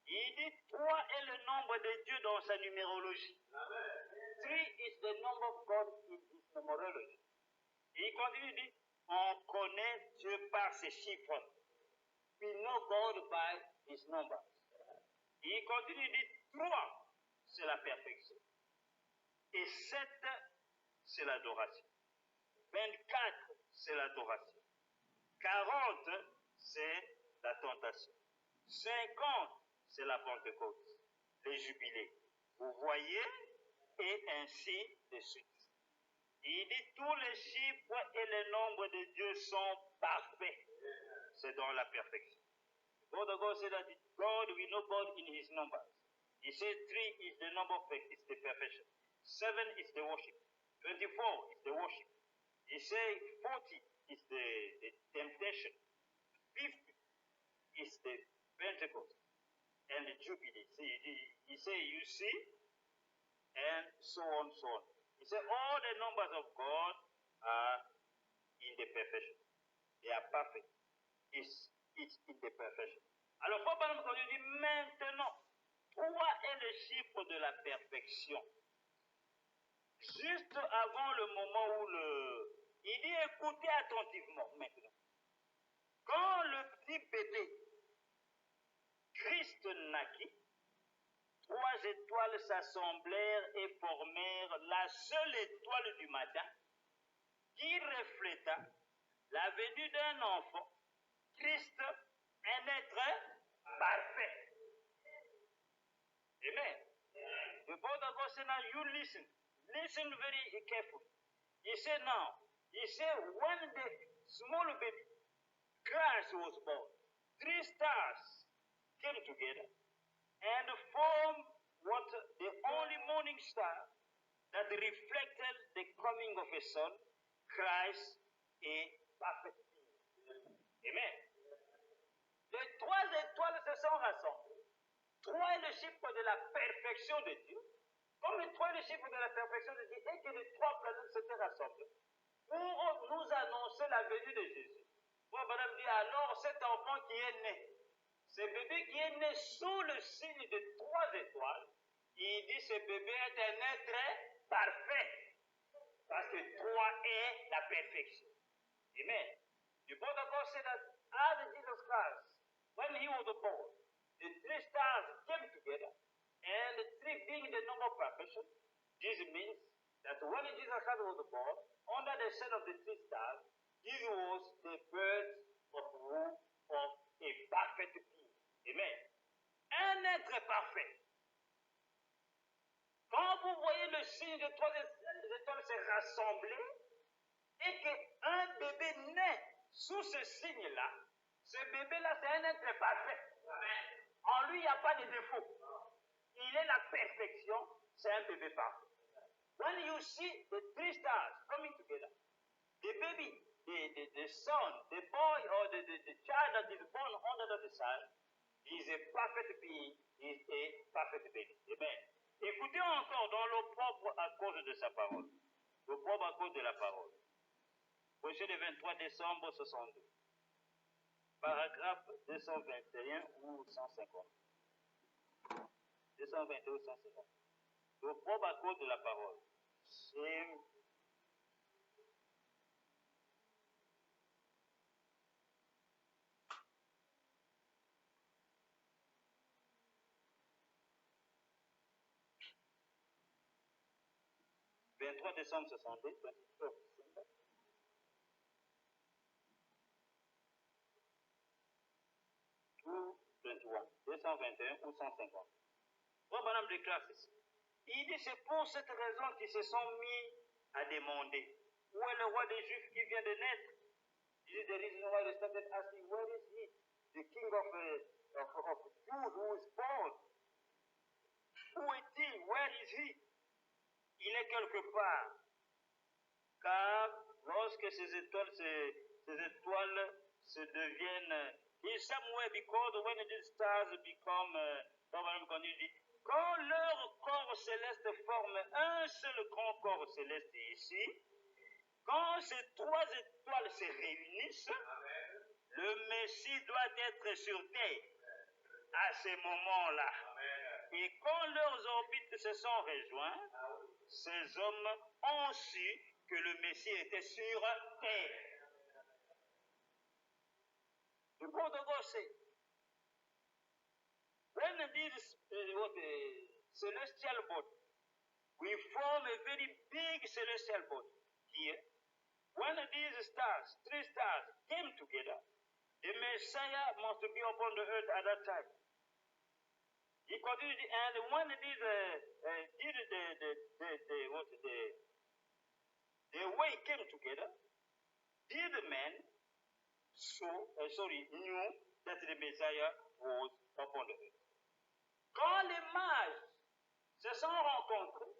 Il dit 3 est le nombre de Dieu dans sa numérologie. 3 is the number of God in his numerology. Et il continue, il dit, on connaît Dieu par ses chiffres. We know God by his numbers. Et il continue, il dit 3, c'est la perfection. Et 7, c'est l'adoration. 24, c'est l'adoration. 40, c'est la tentation. 50, c'est la Pentecôte, les jubilés. Vous voyez, et ainsi de suite. Il dit tous les chiffres et les nombres de Dieu sont parfaits. C'est dans la perfection. God of God said that God, we know God in his numbers. He said 3 is the number of it's the perfection. 7 is the worship. 24 is the worship. He said 40 is the temptation. 50 is the Pentecost and the Jubilee. He said, you see, and so on, so on. He said all the numbers of God are in the perfection. They are perfect. It's in the perfection. Alors, Frère Branham dit maintenant, 3 est le chiffre de la perfection. Juste avant le moment où il dit écoutez attentivement maintenant. Quand le petit bébé, Christ naquit, 3 étoiles s'assemblèrent et formèrent la seule étoile du matin qui refléta la venue d'un enfant, Christ, un être parfait. Amen. The both of us say now you listen. Listen very carefully. He said now, when the small baby, Christ was born, 3 stars came together and formed what the only morning star that reflected the coming of a son, Christ, a perfect being. Amen. Les 3 étoiles se sont rassemblées. 3 est le chiffre de la perfection de Dieu. Comme le 3 est le chiffre de la perfection de Dieu, et que les 3 planètes s'étaient rassemblées pour nous annoncer la venue de Jésus. Bon, madame dit alors cet enfant qui est né, ce bébé qui est né sous le signe de 3 étoiles, il dit ce bébé est un être parfait. Parce que 3 est la perfection. Amen. The Bible of God said that as Jesus Christ, when he was born, the 3 stars came together, and the 3 being the number of perfection, this means that when Jesus Christ was born, under the shade of the 3 stars, this was the birth of a perfect being. Amen. Un être parfait. Quand vous voyez le signe de 3 étoiles se rassembler, et qu'un bébé naît sous ce signe-là, ce bébé-là, c'est un être parfait. En lui, il n'y a pas de défaut. Il est la perfection, c'est un bébé parfait. When you see the three stars coming together, the baby, the son, the boy, or the child that is born under the sun, is a perfect being, is a perfect baby. Amen. Écoutez encore dans l'opprobre à cause de sa parole. L'opprobre à cause de la parole. Projet le 23 décembre 62. Paragraphe 221 ou 150. 221 ou 150. L'opprobre à cause de la parole. C'est 23 décembre 62, 23 décembre. Ou 21, 221 ou 150. Bon, madame déclare ceci. Il dit, c'est pour cette raison qu'ils se sont mis à demander. Où est le roi des Juifs qui vient de naître? Il dit, the reason why they started asking, where is he? The king of Jude who is born. Où est-il? Where is he? Il est quelque part. Car lorsque ces étoiles se deviennent, is somewhere because when these stars become, quand leur corps céleste forme un seul grand corps céleste ici, quand ces trois étoiles se réunissent, le Messie doit être sur terre à ce moment-là. Et quand leurs orbites se sont rejoints, ces hommes ont su que le Messie était sur terre. The word of God says, when this celestial body, we form a very big celestial body here. When these stars, three stars, came together, the Messiah must be upon the earth at that time. He continued, and when these the way came together, did the men knew that the Messiah was upon the earth. Quand les mages se sont rencontrés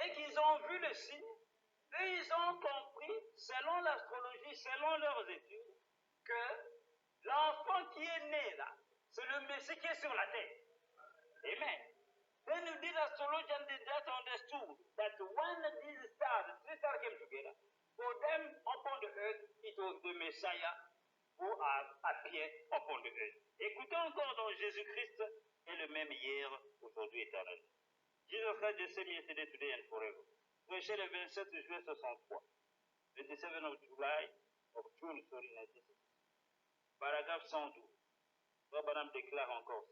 et qu'ils ont vu le signe, et ils ont compris, selon l'astrologie, selon leurs études, que l'enfant qui est né là, c'est le Messie qui est sur la terre. Amen. Then these astrologians they just understood that when these stars, the three stars came together, for them upon the earth, it was the Messiah who has appeared upon the earth. Écoutez encore donc Jésus-Christ est le même hier, aujourd'hui, éternel. Jesus Christ the same yesterday, today and forever. Prêché le 27 juin 63. 27 of July, of June, 1960. Paragraphe 112. Madame déclare encore.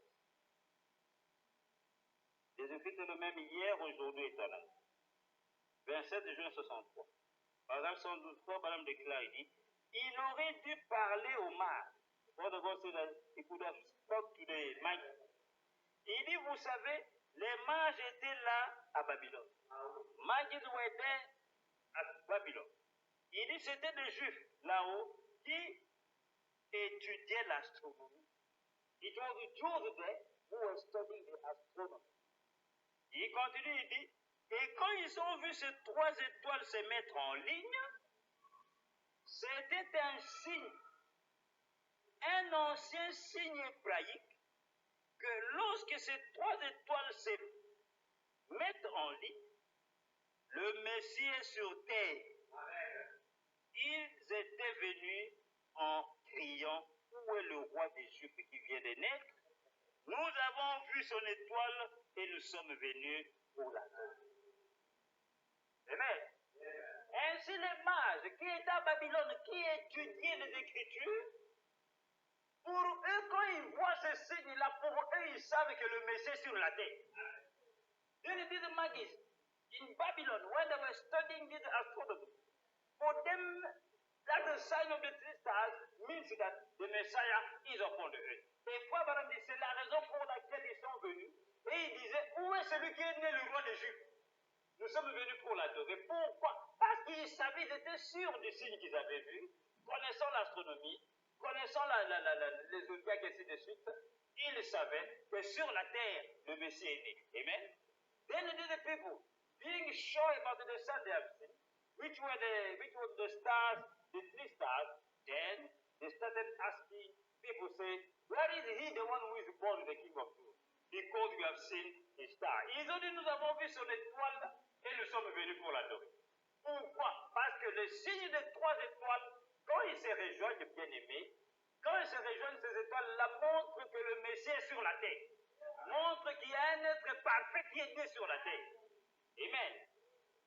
Jésus-Christ est le même hier, aujourd'hui, éternel. 27 juin 63. Paragraphe 112. Madame déclare, il dit, il aurait dû parler aux mages. What the God said that he could have spoke to the mighty. Il dit, vous savez, les mages étaient là à Babylone. Magic were there at Babylone. Il dit, c'était des Juifs là-haut qui étudiaient l'astronomie. It was the Jews there who were studying the astronomy. Il continue, il dit, et quand ils ont vu ces trois étoiles se mettre en ligne, c'était un signe, un ancien signe hébraïque, que lorsque ces trois étoiles se mettent en ligne, le Messie est sur terre. Amen. Ils étaient venus en criant, où est le roi des Juifs qui vient de naître? Nous avons vu son étoile et nous sommes venus pour l'adorer. Amen. Ainsi les mages qui étaient à Babylone, qui étudiaient les Écritures, pour eux, quand ils voient ce signe-là, pour eux, ils savent que le Messie est sur la terre. Then these magies in Babylon, when they were studying this astronomy, for them, that the sign of the three stars means that the Messiah is upon the earth. Et fois, madame dit, c'est la raison pour laquelle ils sont venus. Et ils disaient, où est celui qui est né, le roi des Juifs? Nous sommes venus pour l'adorer. Pourquoi? Parce qu'ils savaient, ils étaient sûrs du signe qu'ils avaient vu, connaissant l'astronomie, connaissant les zodiacs et ainsi de suite, ils savaient que sur la terre, le Messie est né. Amen. Then the people, being sure about the sun they have seen, which were the stars, the three stars, then they started asking people, say, where is he, the one who is born, the King of Kings? Because we have seen a star. Ils ont dit, nous avons vu son étoile et nous sommes venus pour l'adorer. Pourquoi? Parce que le signe des trois étoiles, quand ils se rejoignent, bien-aimés, quand ils se rejoignent, ces étoiles-là montrent que le Messie est sur la terre. Montrent qu'il y a un être parfait qui est né sur la terre. Amen.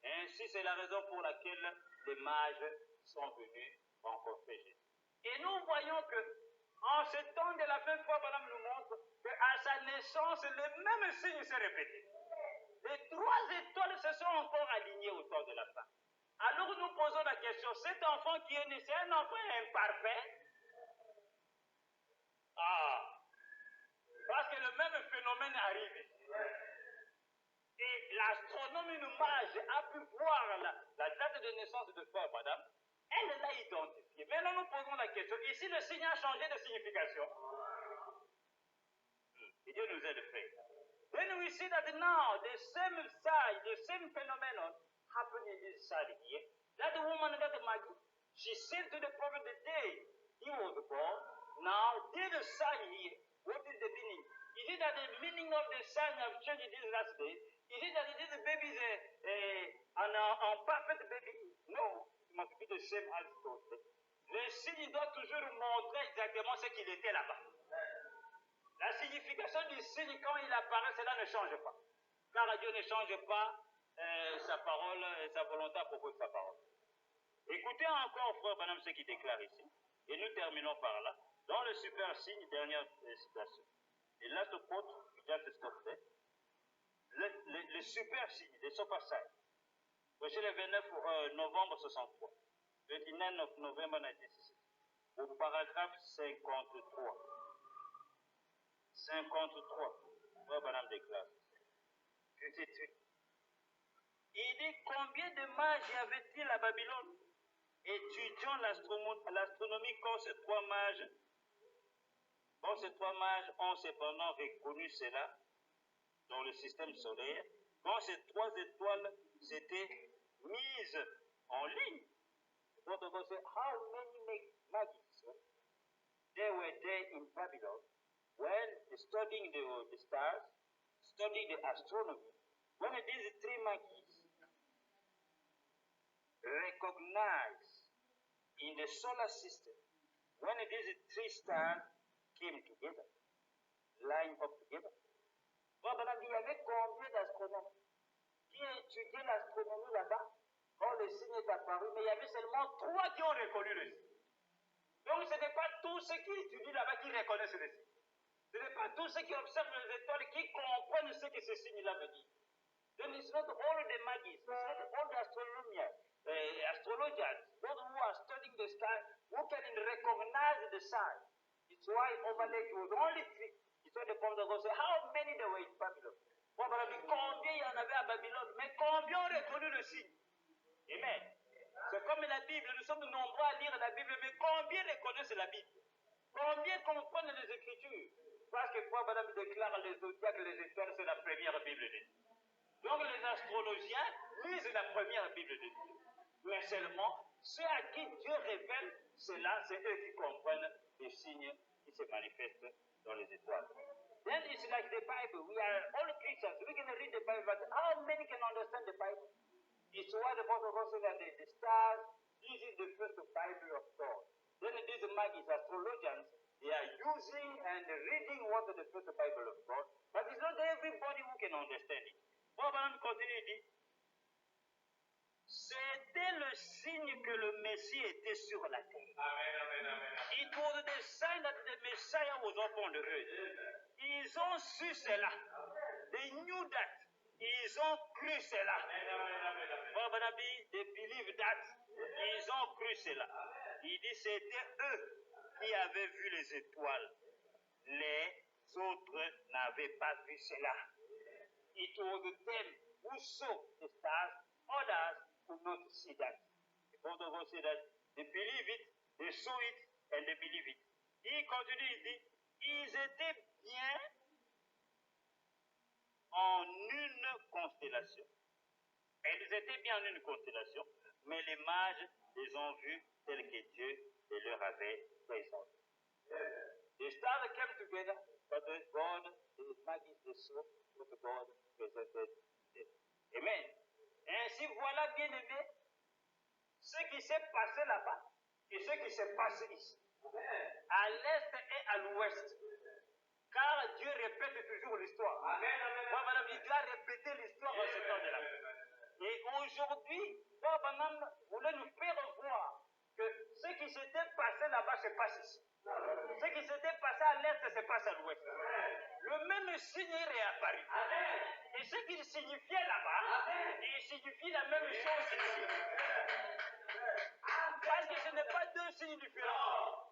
Ainsi, c'est la raison pour laquelle les mages sont venus rencontrer Jésus. Et nous voyons que, en ce temps de la fin, Madame nous montre qu'à sa naissance, le même signe s'est répété. Les trois étoiles se sont encore alignées au temps de la fin. Alors nous posons la question, cet enfant qui est né, c'est un enfant imparfait? Ah, parce que le même phénomène arrive ici. Et l'astronome, une mage, a pu voir la date de naissance de frère Madame. Elle l'a identifié. Maintenant, nous posons la question. Ici, le signe a changé de signification. Et Dieu nous aide, frère. Then we see that now the same sign, the same phenomenon happened in this side here. That woman, that magi, she said to the prophet the day he was born. Now, there's a sign here. What is the meaning? Is it that the meaning of the sign have changed this last day? Is it that this baby is an perfect baby? No, it must be the same as God. Le signe doit toujours montrer exactement ce qu'il était là-bas. La signification du signe, quand il apparaît, cela ne change pas. Car Dieu ne change pas sa parole et sa volonté à propos de sa parole. Écoutez encore, frère Branham, ce qui déclare ici. Et nous terminons par là. Dans le super signe, dernière citation. Et là, ce quote, just stop there. Le super signe, le super sign. Voici le 29 novembre 63. 29 of November 1966. Au paragraphe 53. 53. Frère Branham déclare. Il dit combien de mages y avait-il à Babylone? Étudiant l'astronomie quand ces trois mages ont cependant reconnu cela dans le système solaire, quand ces trois étoiles s'étaient mises en ligne. Donc on va dire, how many magics there were there in Babylon when studying the stars, studying the astronomy, when these three magics recognized in the solar system, when these three stars came together, lined up together. Bon, madame, il y avait combien d'astronomes qui étudiaient l'astronomie là-bas quand le signe est apparu, mais il y avait seulement trois qui ont reconnu le signe. Donc ce n'est pas tous ceux qui étudient là-bas qui reconnaissent le signe. Ce n'est pas tous ceux qui observent les étoiles qui comprennent ce que ce signe-là veut dire. Then it's not all the magic, it's not all the astrologians, those who are studying the sky, who can recognize the sign. It's why Overlake was only three. It's why the prophet God said, how many there were in Babylon? Combien il y en avait à Babylone, mais combien ont reconnu le signe? Amen. C'est comme la Bible, nous sommes nombreux à lire la Bible, mais combien reconnaissent la Bible? Combien comprennent les Écritures? Parce que quoi, madame déclare les zodiacs, les étoiles, c'est la première Bible de Dieu. Donc les astrologiens lisent la première Bible de Dieu. Mais seulement, ceux à qui Dieu révèle cela, c'est eux qui comprennent les signes qui se manifestent dans les étoiles. Then it's like the Bible. We are all Christians. We can read the Bible, but how many can understand the Bible? It's why the Apostle Paul said that the stars, this is the first Bible of God. Then these magic astrologians, they are using and reading what is the first Bible of God, but it's not everybody who can understand it. Abraham continue et dit, c'était le signe que le Messie était sur la terre. Amen, amen, amen. It was the sign that the Messiah was upon the earth. Ils ont su cela. They knew that. Ils ont cru cela. Abraham dit, they believe that. Ils ont cru cela. Il dit, c'était eux qui avaient vu les étoiles. Les autres n'avaient pas vu cela. It was them who saw the stars, others could not see that. The Apostle Paul said that they believe it, They saw it and they believe it. Il continue, il dit, ils étaient bien en une constellation. Ils étaient bien en une constellation, mais les mages les ont vus tels que Dieu les leur avait présentés. The stars came together, but God, the magic they saw, what God presented them. Amen. Ainsi, voilà, bien aimé, ce qui s'est passé là-bas et ce qui s'est passé ici, à l'est et à l'ouest. Car Dieu répète toujours l'histoire. Amen. Madame, Dieu a répété l'histoire en ce temps-là. Et aujourd'hui, Madame voulait nous faire voir que ce qui s'était passé là-bas se passe ici. Ce qui s'était passé à l'est se passe à l'ouest. Le même signe est réapparu. Et ce qu'il signifiait là-bas, il signifie la même chose ici. Parce que ce n'est pas deux signes différents.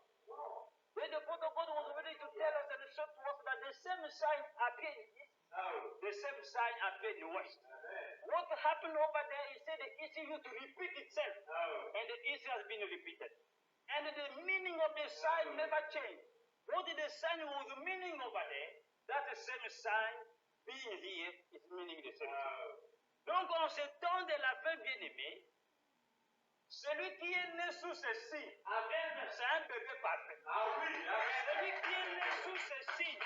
When the protocol was ready to tell us and show to us that the same sign appeared in the east, the same sign appeared in the west. What happened over there, he said the east used to repeat itself, and the east has been repeated. And the meaning of the sign never changed. What the sign was meaning over there, that the same sign being here is meaning the same thing. Donc en ce temps de la fin bien-aimée, celui qui est né sous ce signe, c'est un bébé parfait. Celui qui est né sous ce signe,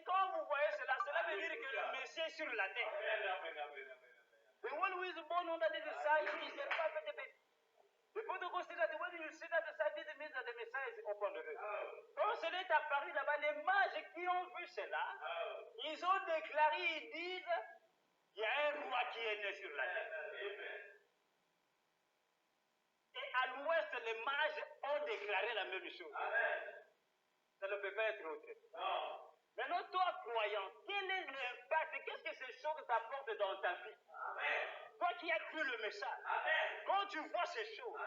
quand vous voyez cela, cela veut dire que le Messie est sur la terre. The one who is born under this sign is a perfect baby. The protocol says that when you see that the sign, it means that the Messiah is upon the earth. Quand cela est apparu là-bas, les mages qui ont vu cela, ils ont déclaré, ils disent, il y a un roi qui est né sur la terre. Et à l'ouest, les mages ont déclaré la même chose. Ça ne peut pas être autre. Maintenant, toi, croyant, quel est l'impact? Qu'est-ce que ces choses t'apportent dans ta vie? Toi qui as cru le message, quand tu vois ces choses,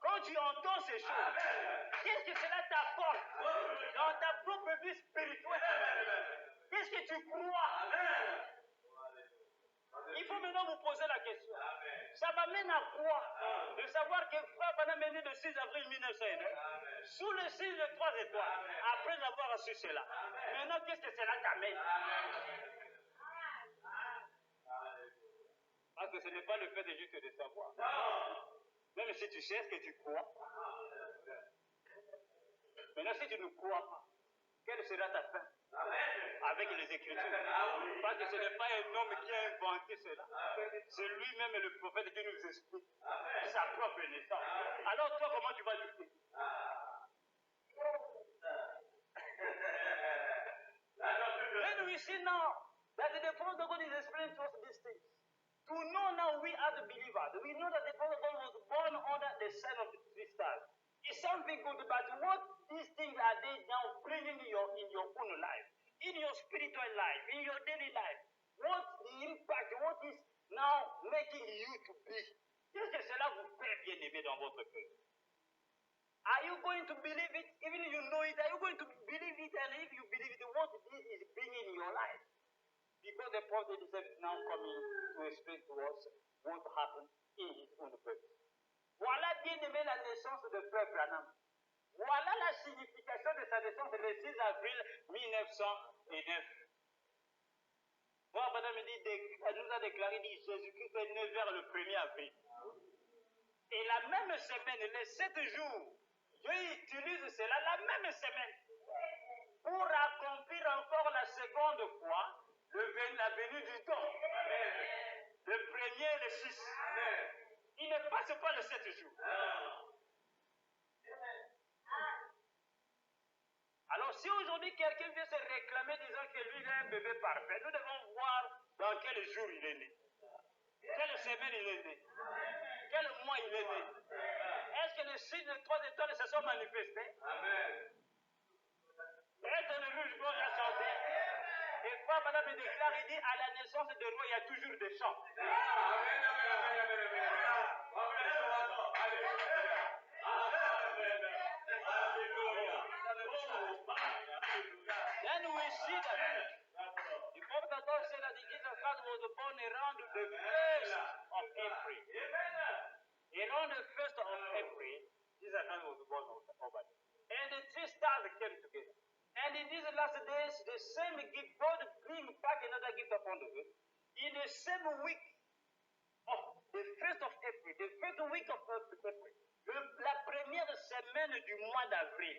quand tu entends ces choses, qu'est-ce que cela t'apporte dans ta propre vie spirituelle? Qu'est-ce que tu crois? Il faut maintenant vous poser la question. Ça m'amène à quoi? De savoir que Frère Branham est né le 6 avril 1909, sous le signe de 3 étoiles, après avoir reçu cela. Maintenant, qu'est-ce que cela t'amène? Parce que ce n'est pas le fait de juste de savoir. Même si tu sais ce que tu crois. Maintenant, si tu ne crois pas, quelle sera ta fin? Avec les Écritures. Parce que ce n'est pas un homme qui a inventé cela. C'est lui-même le prophète qui nous explique sa propre naissance. Alors toi, comment tu vas lutter? Then we see now that the Prophet God is explaining to us these things. To know now we are the believers, we know that the Prophet God was born under the sign of the three stars. It's something good, but what these things are they now bringing in your own life, in your spiritual life, in your daily life? What the impact, what is now making you to be? Qu'est-ce que cela vous fait bien aimer dans votre cœur? Are you going to believe it? Even if you know it, are you going to believe it? And if you believe it, what this is bringing in your life? Because the prophet is now coming to explain to us what happened in his own purpose. Voilà bien aimé la naissance de Frère Branham. Voilà la signification de sa naissance le 6 avril 1909. Frère Branham nous a déclaré que Jésus-Christ est né vers le 1er avril. Et la même semaine, les 7 jours, Dieu utilise cela la même semaine pour accomplir encore la seconde fois la venue du don. Le 1er et le 6. Il ne passe pas les 7 jours. Alors si aujourd'hui quelqu'un vient se réclamer disant que lui il est un bébé parfait, nous devons voir dans quel jour il est né. Quelle semaine il est né. Quel mois il est né. Est-ce que les signes de 3 étoiles se sont manifestés? Est-ce que le rouge blanc a chanté? Et Frère Madame me déclare, il dit à la naissance de roi, il y a toujours des chants. Then we see that the prophet of God said that Jesus Christ was born around the 1st of April. Around the 1st of April, And the three stars came together. And in these last days, the same gift, God bring back another gift upon the earth. In the same week of the 1st of April, the first week of April, la première semaine du mois d'avril,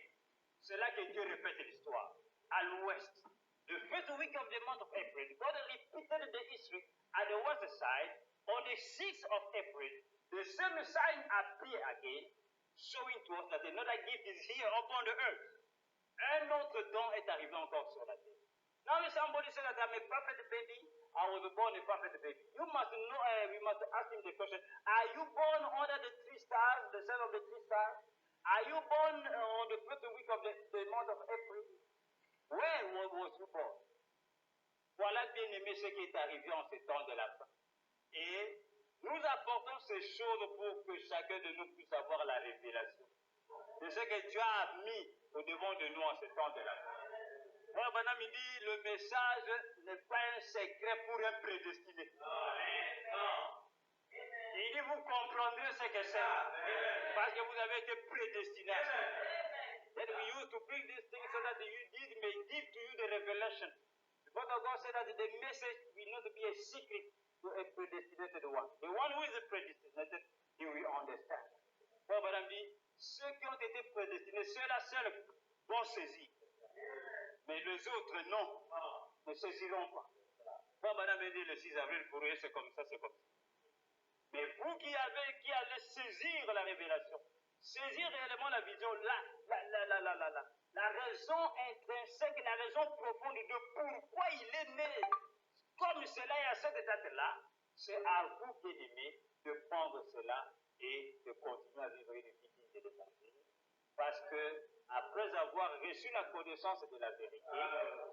c'est là que Dieu répète l'histoire. À l'ouest, the first week of the month of April, God repeated the history at the west side. On the 6th of April, the same sign appeared again, showing to us that another gift is here upon the earth. Un autre don est arrivé encore sur la terre. Now if somebody said that I'm a perfect baby, I was born a perfect baby. You must know, we must ask him the question, are you born under the three stars, the sign of the three stars? Are you born on the first week of the month of April? Where was you born? Voilà bien aimé ce qui est arrivé en ces temps de la fin. Et nous apportons ces choses pour que chacun de nous puisse avoir la révélation de ce que Dieu a mis au devant de nous en ces temps de la fin. Frère Branham, il dit, le message n'est pas un secret pour un prédestiné. Il dit, vous comprendrez ce que c'est, parce que vous avez été prédestiné à ça. Then we used to bring these things so that you may give to you the revelation. But God said that the message will not be a secret to a predestinated one. The one who is predestinated, he will understand. Frère Branham dit, ceux qui ont été prédestinés, ceux-là seuls vont saisir. Mais les autres, non, ne saisiront pas. Frère Branham dit le 6 avril, pour eux, c'est comme ça, c'est comme ça. Mais vous qui allez saisir la révélation, saisir réellement la vision, la raison intrinsèque, la raison profonde de pourquoi il est né comme cela et à cette date-là, c'est à vous, bien-aimés, de prendre cela et de continuer à vivre une vie digne de l'évangile. Parce que, après avoir reçu la connaissance de la vérité,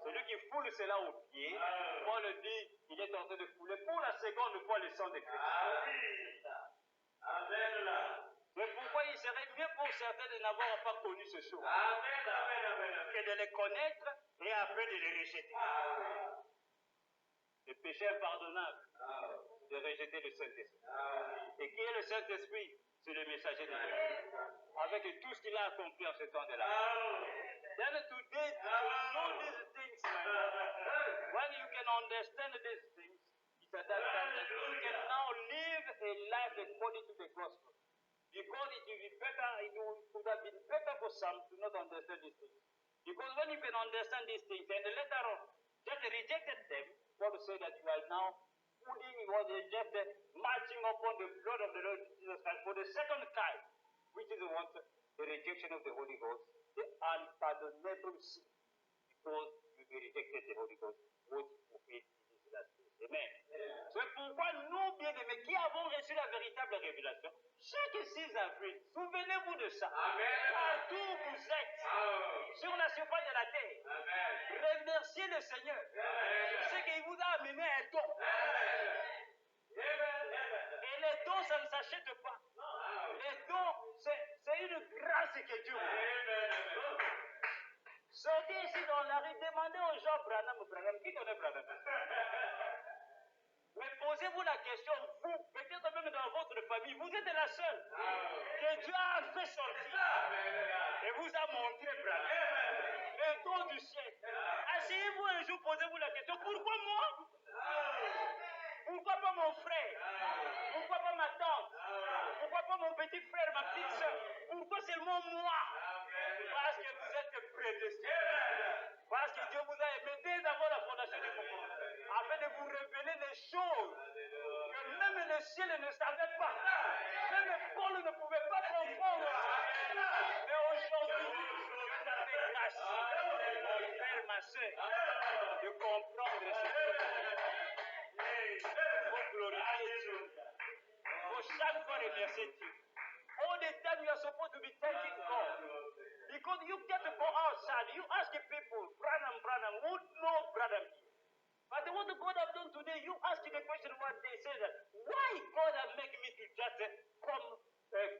celui qui foule cela aux pieds, Paul dit, il est en train de fouler pour la seconde fois le sang de Christ. Mais pourquoi il serait mieux pour certains de n'avoir pas connu ce jour que de les connaître et après de les rejeter. Le péché impardonnable, de rejeter le Saint-Esprit. Et qui est le Saint-Esprit? C'est le messager de Dieu. Avec tout ce qu'il a accompli en ce temps de la Then today, to know these things, when you can understand these things, it's at that time that you can now live a life according to the gospel. Because it will be better, it would have been better for some to not understand these things. Because when you can understand these things, and later on, just rejected them, God will say that you are now putting what rejected, marching upon the blood of the Lord Jesus Christ for the second time, which is the rejection of the Holy Ghost, the unpardonable sin, because you rejected the Holy Ghost, what you paid in this last days. Amen. C'est pourquoi nous, bien-aimés, qui avons reçu la véritable révélation, chaque 6 avril, souvenez-vous de ça. Amen. Partout où vous êtes, sur la surface de la terre, remerciez le Seigneur. C'est qu'il vous a amené un don. Et les dons, ça ne s'achète pas. Les dons, c'est une grâce que Dieu vous donne. Sortez ici dans la rue, demandez aux gens Branham, qui connaît Branham? Mais posez-vous la question, vous, peut-être même dans votre famille, vous êtes la seule que Dieu a fait sortir et vous a montré Branham, le don du ciel. Asseyez-vous un jour, posez-vous la question, pourquoi moi? Pourquoi pas mon frère? Pourquoi pas ma tante? Pourquoi pas mon petit frère, ma petite soeur? Pourquoi seulement moi? Parce que vous êtes prédestinés. Parce que Dieu vous a aimé dès avant la fondation du monde, afin de vous révéler les choses que même le ciel ne savait pas. Même Paul ne pouvait pas comprendre. Mais aujourd'hui, Dieu t'a fait grâce, mon frère, ma soeur, de comprendre ces choses. Il faut glorifier Dieu. Il faut chaque fois remercier Dieu. All the time you are supposed to be thanking God. Because you get to go outside, you ask the people, Branham, who knows Branham? But what God have done today, you ask the question what they say that, why God have made me to just come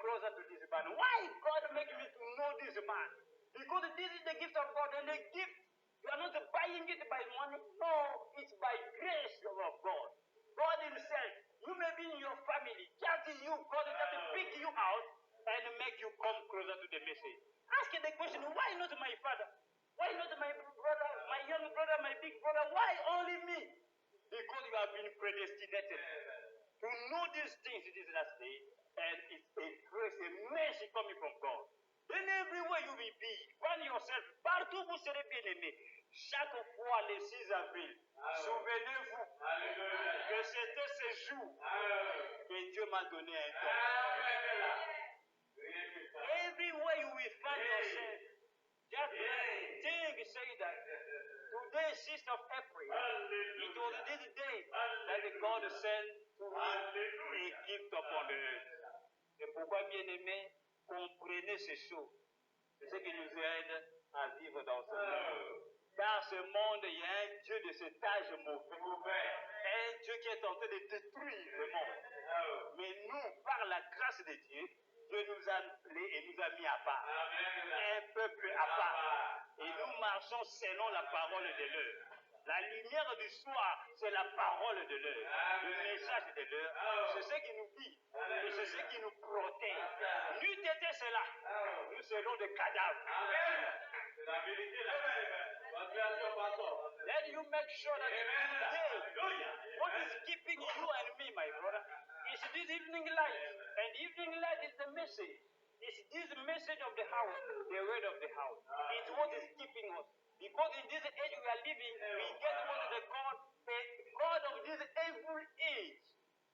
closer to this man? Why God make me to know this man? Because this is the gift of God, and the gift, you are not buying it by money. No, it's by grace of God. God himself, you may be in your family, just you, God just pick you out and make you come closer to the message. Ask the question, why not my father? Why not my brother, my young brother, my big brother? Why only me? Because you have been predestinated to know these things in this last day, and it's a grace, a mercy coming from God. In everywhere you will be, find yourself, partout vous serez bien aimé. Chaque fois le 6 avril, souvenez-vous que c'était ce jour que Dieu m'a donné un don. Everywhere you will find yourself, just think, say that today, 6th of April, it was this day that God sent to me a gift upon the earth. C'est pourquoi, bien-aimés, comprenez ces choses. C'est ce qui nous aide à vivre dans ce monde. Car ce monde, il y a un Dieu de cet âge mauvais. Un Dieu qui est en train de détruire le monde. Mais nous, par la grâce de Dieu, Dieu nous a appelés et nous a mis à part. Un peuple à part. Et nous marchons selon la parole de l'heure. La lumière du soir, c'est la parole de l'heure. Le message de l'heure, c'est ce qui nous guide. Et c'est ce qui nous protège. N'eût été cela, nous serons des cadavres. C'est la vérité. Then you make sure that today, what is keeping you and me, my brother, is this evening light. And evening light is the message. It's this message of the house, the word of the house. It's what is keeping us. Because in this age we are living, we get what they call the God of this evil age,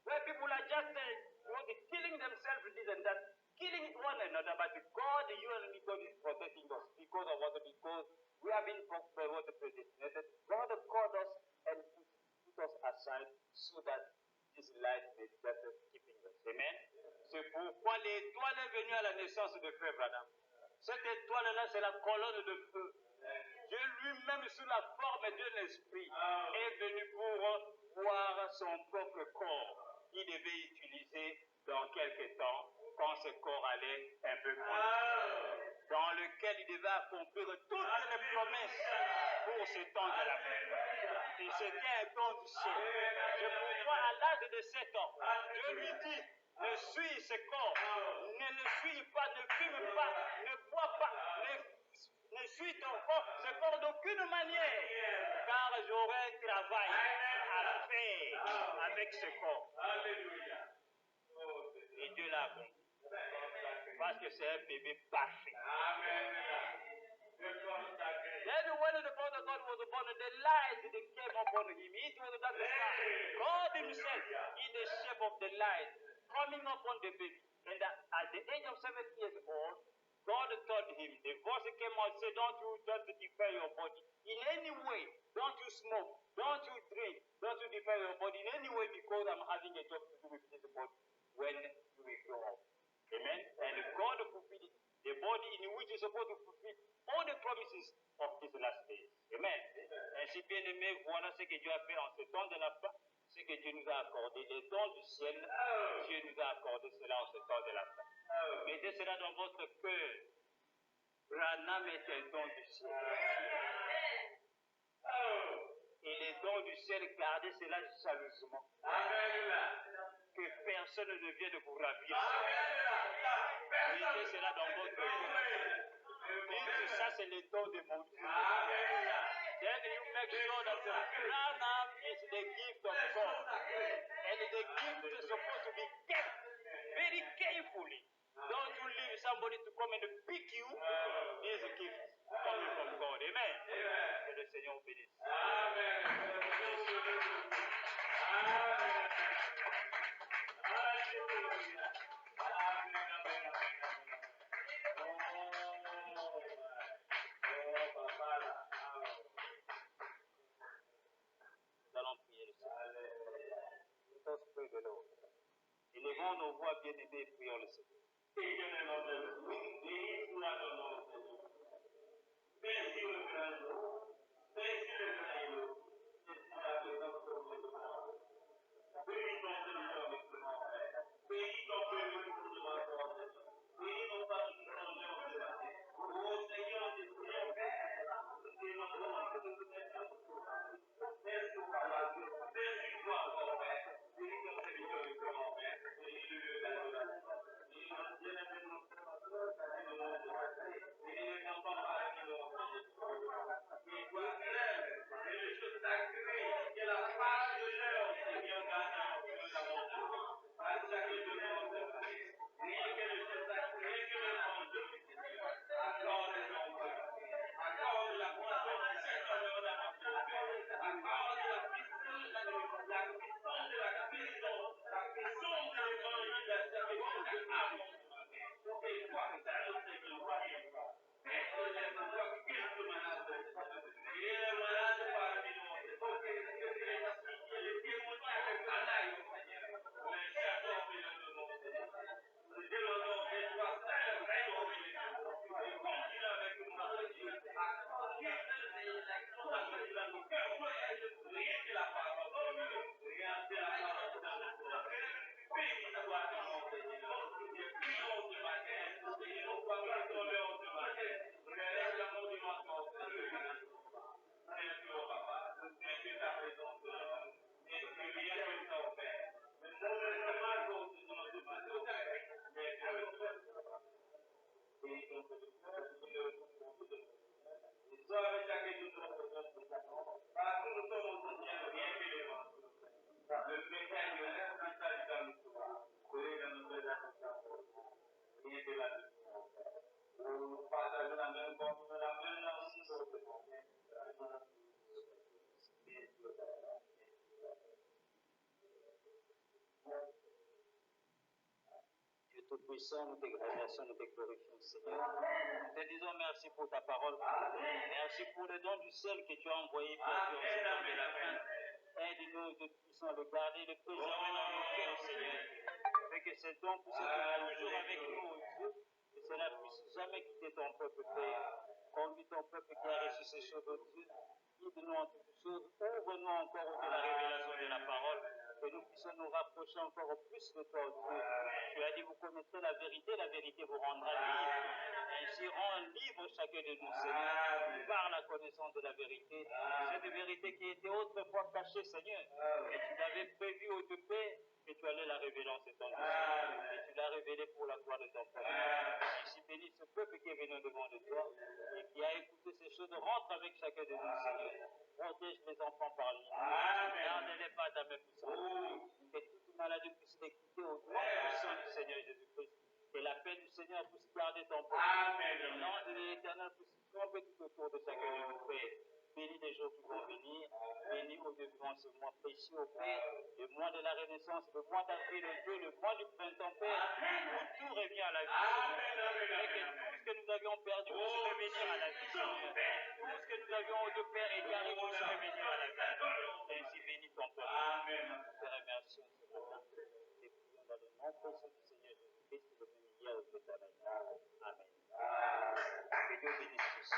where people are just killing themselves, this and that, killing one another. But God, you and me, God is protecting us because of what? Because we have been predestinated. God called us and put us aside so that this light may be just keeping us. Amen. C'est pourquoi l'étoile est venue à la naissance de Frère Branham. Cette étoile-là, c'est la colonne de feu. Dieu lui-même, sous la forme de l'esprit, est venu pour voir son propre corps qu'il devait utiliser dans quelque temps, quand ce corps allait un peu grandir, dans lequel il devait accomplir toutes les promesses pour ce temps de la fin. Et c'était un don du ciel. C'est pourquoi, à l'âge de 7 ans, Dieu lui dit, ne suis ce corps, ne le suis pas, ne fume pas, ne bois pas, ne suis ton corps, ce corps d'aucune manière, car j'aurai un travail à faire avec ce corps. Et Dieu l'a accompli. Parce que c'est un bébé parfait. Then when the Father God was born, the light that came upon him, it was that God himself in the shape of the light coming upon the baby. And at the age of 7 years old, God told him, the voice came out and said, don't you defile your body in any way. Don't you smoke. Don't you drink. Don't you defile your body in any way because I'm having a job to do with this body when you will grow up. Amen. And God fulfilled the body in which is supposed to fulfill all the promises of these last days. Amen. Ainsi, bien aimé, voilà ce que Dieu a fait en ce temps de la fin, ce que Dieu nous a accordé. Les dons du ciel, Dieu nous a accordé cela en ce temps de la fin. Mettez cela dans votre cœur. Branham est un don du ciel. Et les dons du ciel, gardez cela jalousement. Que personne ne vienne vous ravir. Mettez cela dans votre cœur. Dites, ça c'est le don de mon Dieu. Then you make sure that the Branham is the gift of God. And the gift is supposed to be kept very carefully. Don't you leave somebody to come and pick you this gift coming from God. Amen. Que le Seigneur bénisse. Amen. Nous allons prier le Seigneur. Nous allons prier de l'eau. Élevons nos voix bien-aimées et prions le Seigneur. Tout-Puissant, nous te remercions, nous te glorifions, Seigneur. Nous te disons merci pour ta parole. Merci pour le don du ciel que tu as envoyé, Père Dieu, en ce temps de la fin. Aide-nous, Tout-Puissant, le garder, le préserver dans nos cœurs, Seigneur. Fais que ce don puisse être toujours avec nous, Dieu. Que cela puisse jamais quitter ton peuple, Père. Conduis ton peuple qui a reçu ces choses, oh Dieu. Guide-nous en toutes choses. Ouvre-nous encore de la révélation de la parole. Que nous puissions nous rapprocher encore plus de toi, oh Dieu. Tu as dit, vous connaîtrez la vérité vous rendra libre. Ainsi, rends libre chacun de nous, Seigneur, par la connaissance de la vérité. Cette vérité qui était autrefois cachée, Seigneur. Et tu l'avais prévu au Dieu Père, que tu allais la révéler en ce temps, Seigneur. Et tu l'as révélé pour la gloire de ton peuple. Ainsi, bénis ce peuple qui est venu devant de toi et qui a écouté ces choses. Rentre avec chacun de nous, Seigneur. Protège les enfants par lui. Garde-les pas à ta main puissante. Que toute maladie puisse les quitter au nom puissant du Seigneur Jésus-Christ. Que la paix du Seigneur puisse garder ton peuple. Que l'ange de l'Éternel puisse camper tout autour de chacun de nous, Père. Bénis les jours qui vont venir. Bénis au devant ce mois précieux, au Père. Le mois de la Renaissance, le mois d'avril, le mois du printemps, Père. Où tout revient à la vie, Seigneur. Et que tout ce que nous avions perdu puisse revenir à la vie, Seigneur. Tout ce que nous avions, au Dieu Père, égaré puisse revenir à la vie. Ainsi bénis ton peuple. Nous te remercions ce matin. Et prions dans le nom précieux du Seigneur Jésus-Christ, le béni hier au éternel. Amen. Que Dieu bénisse tous.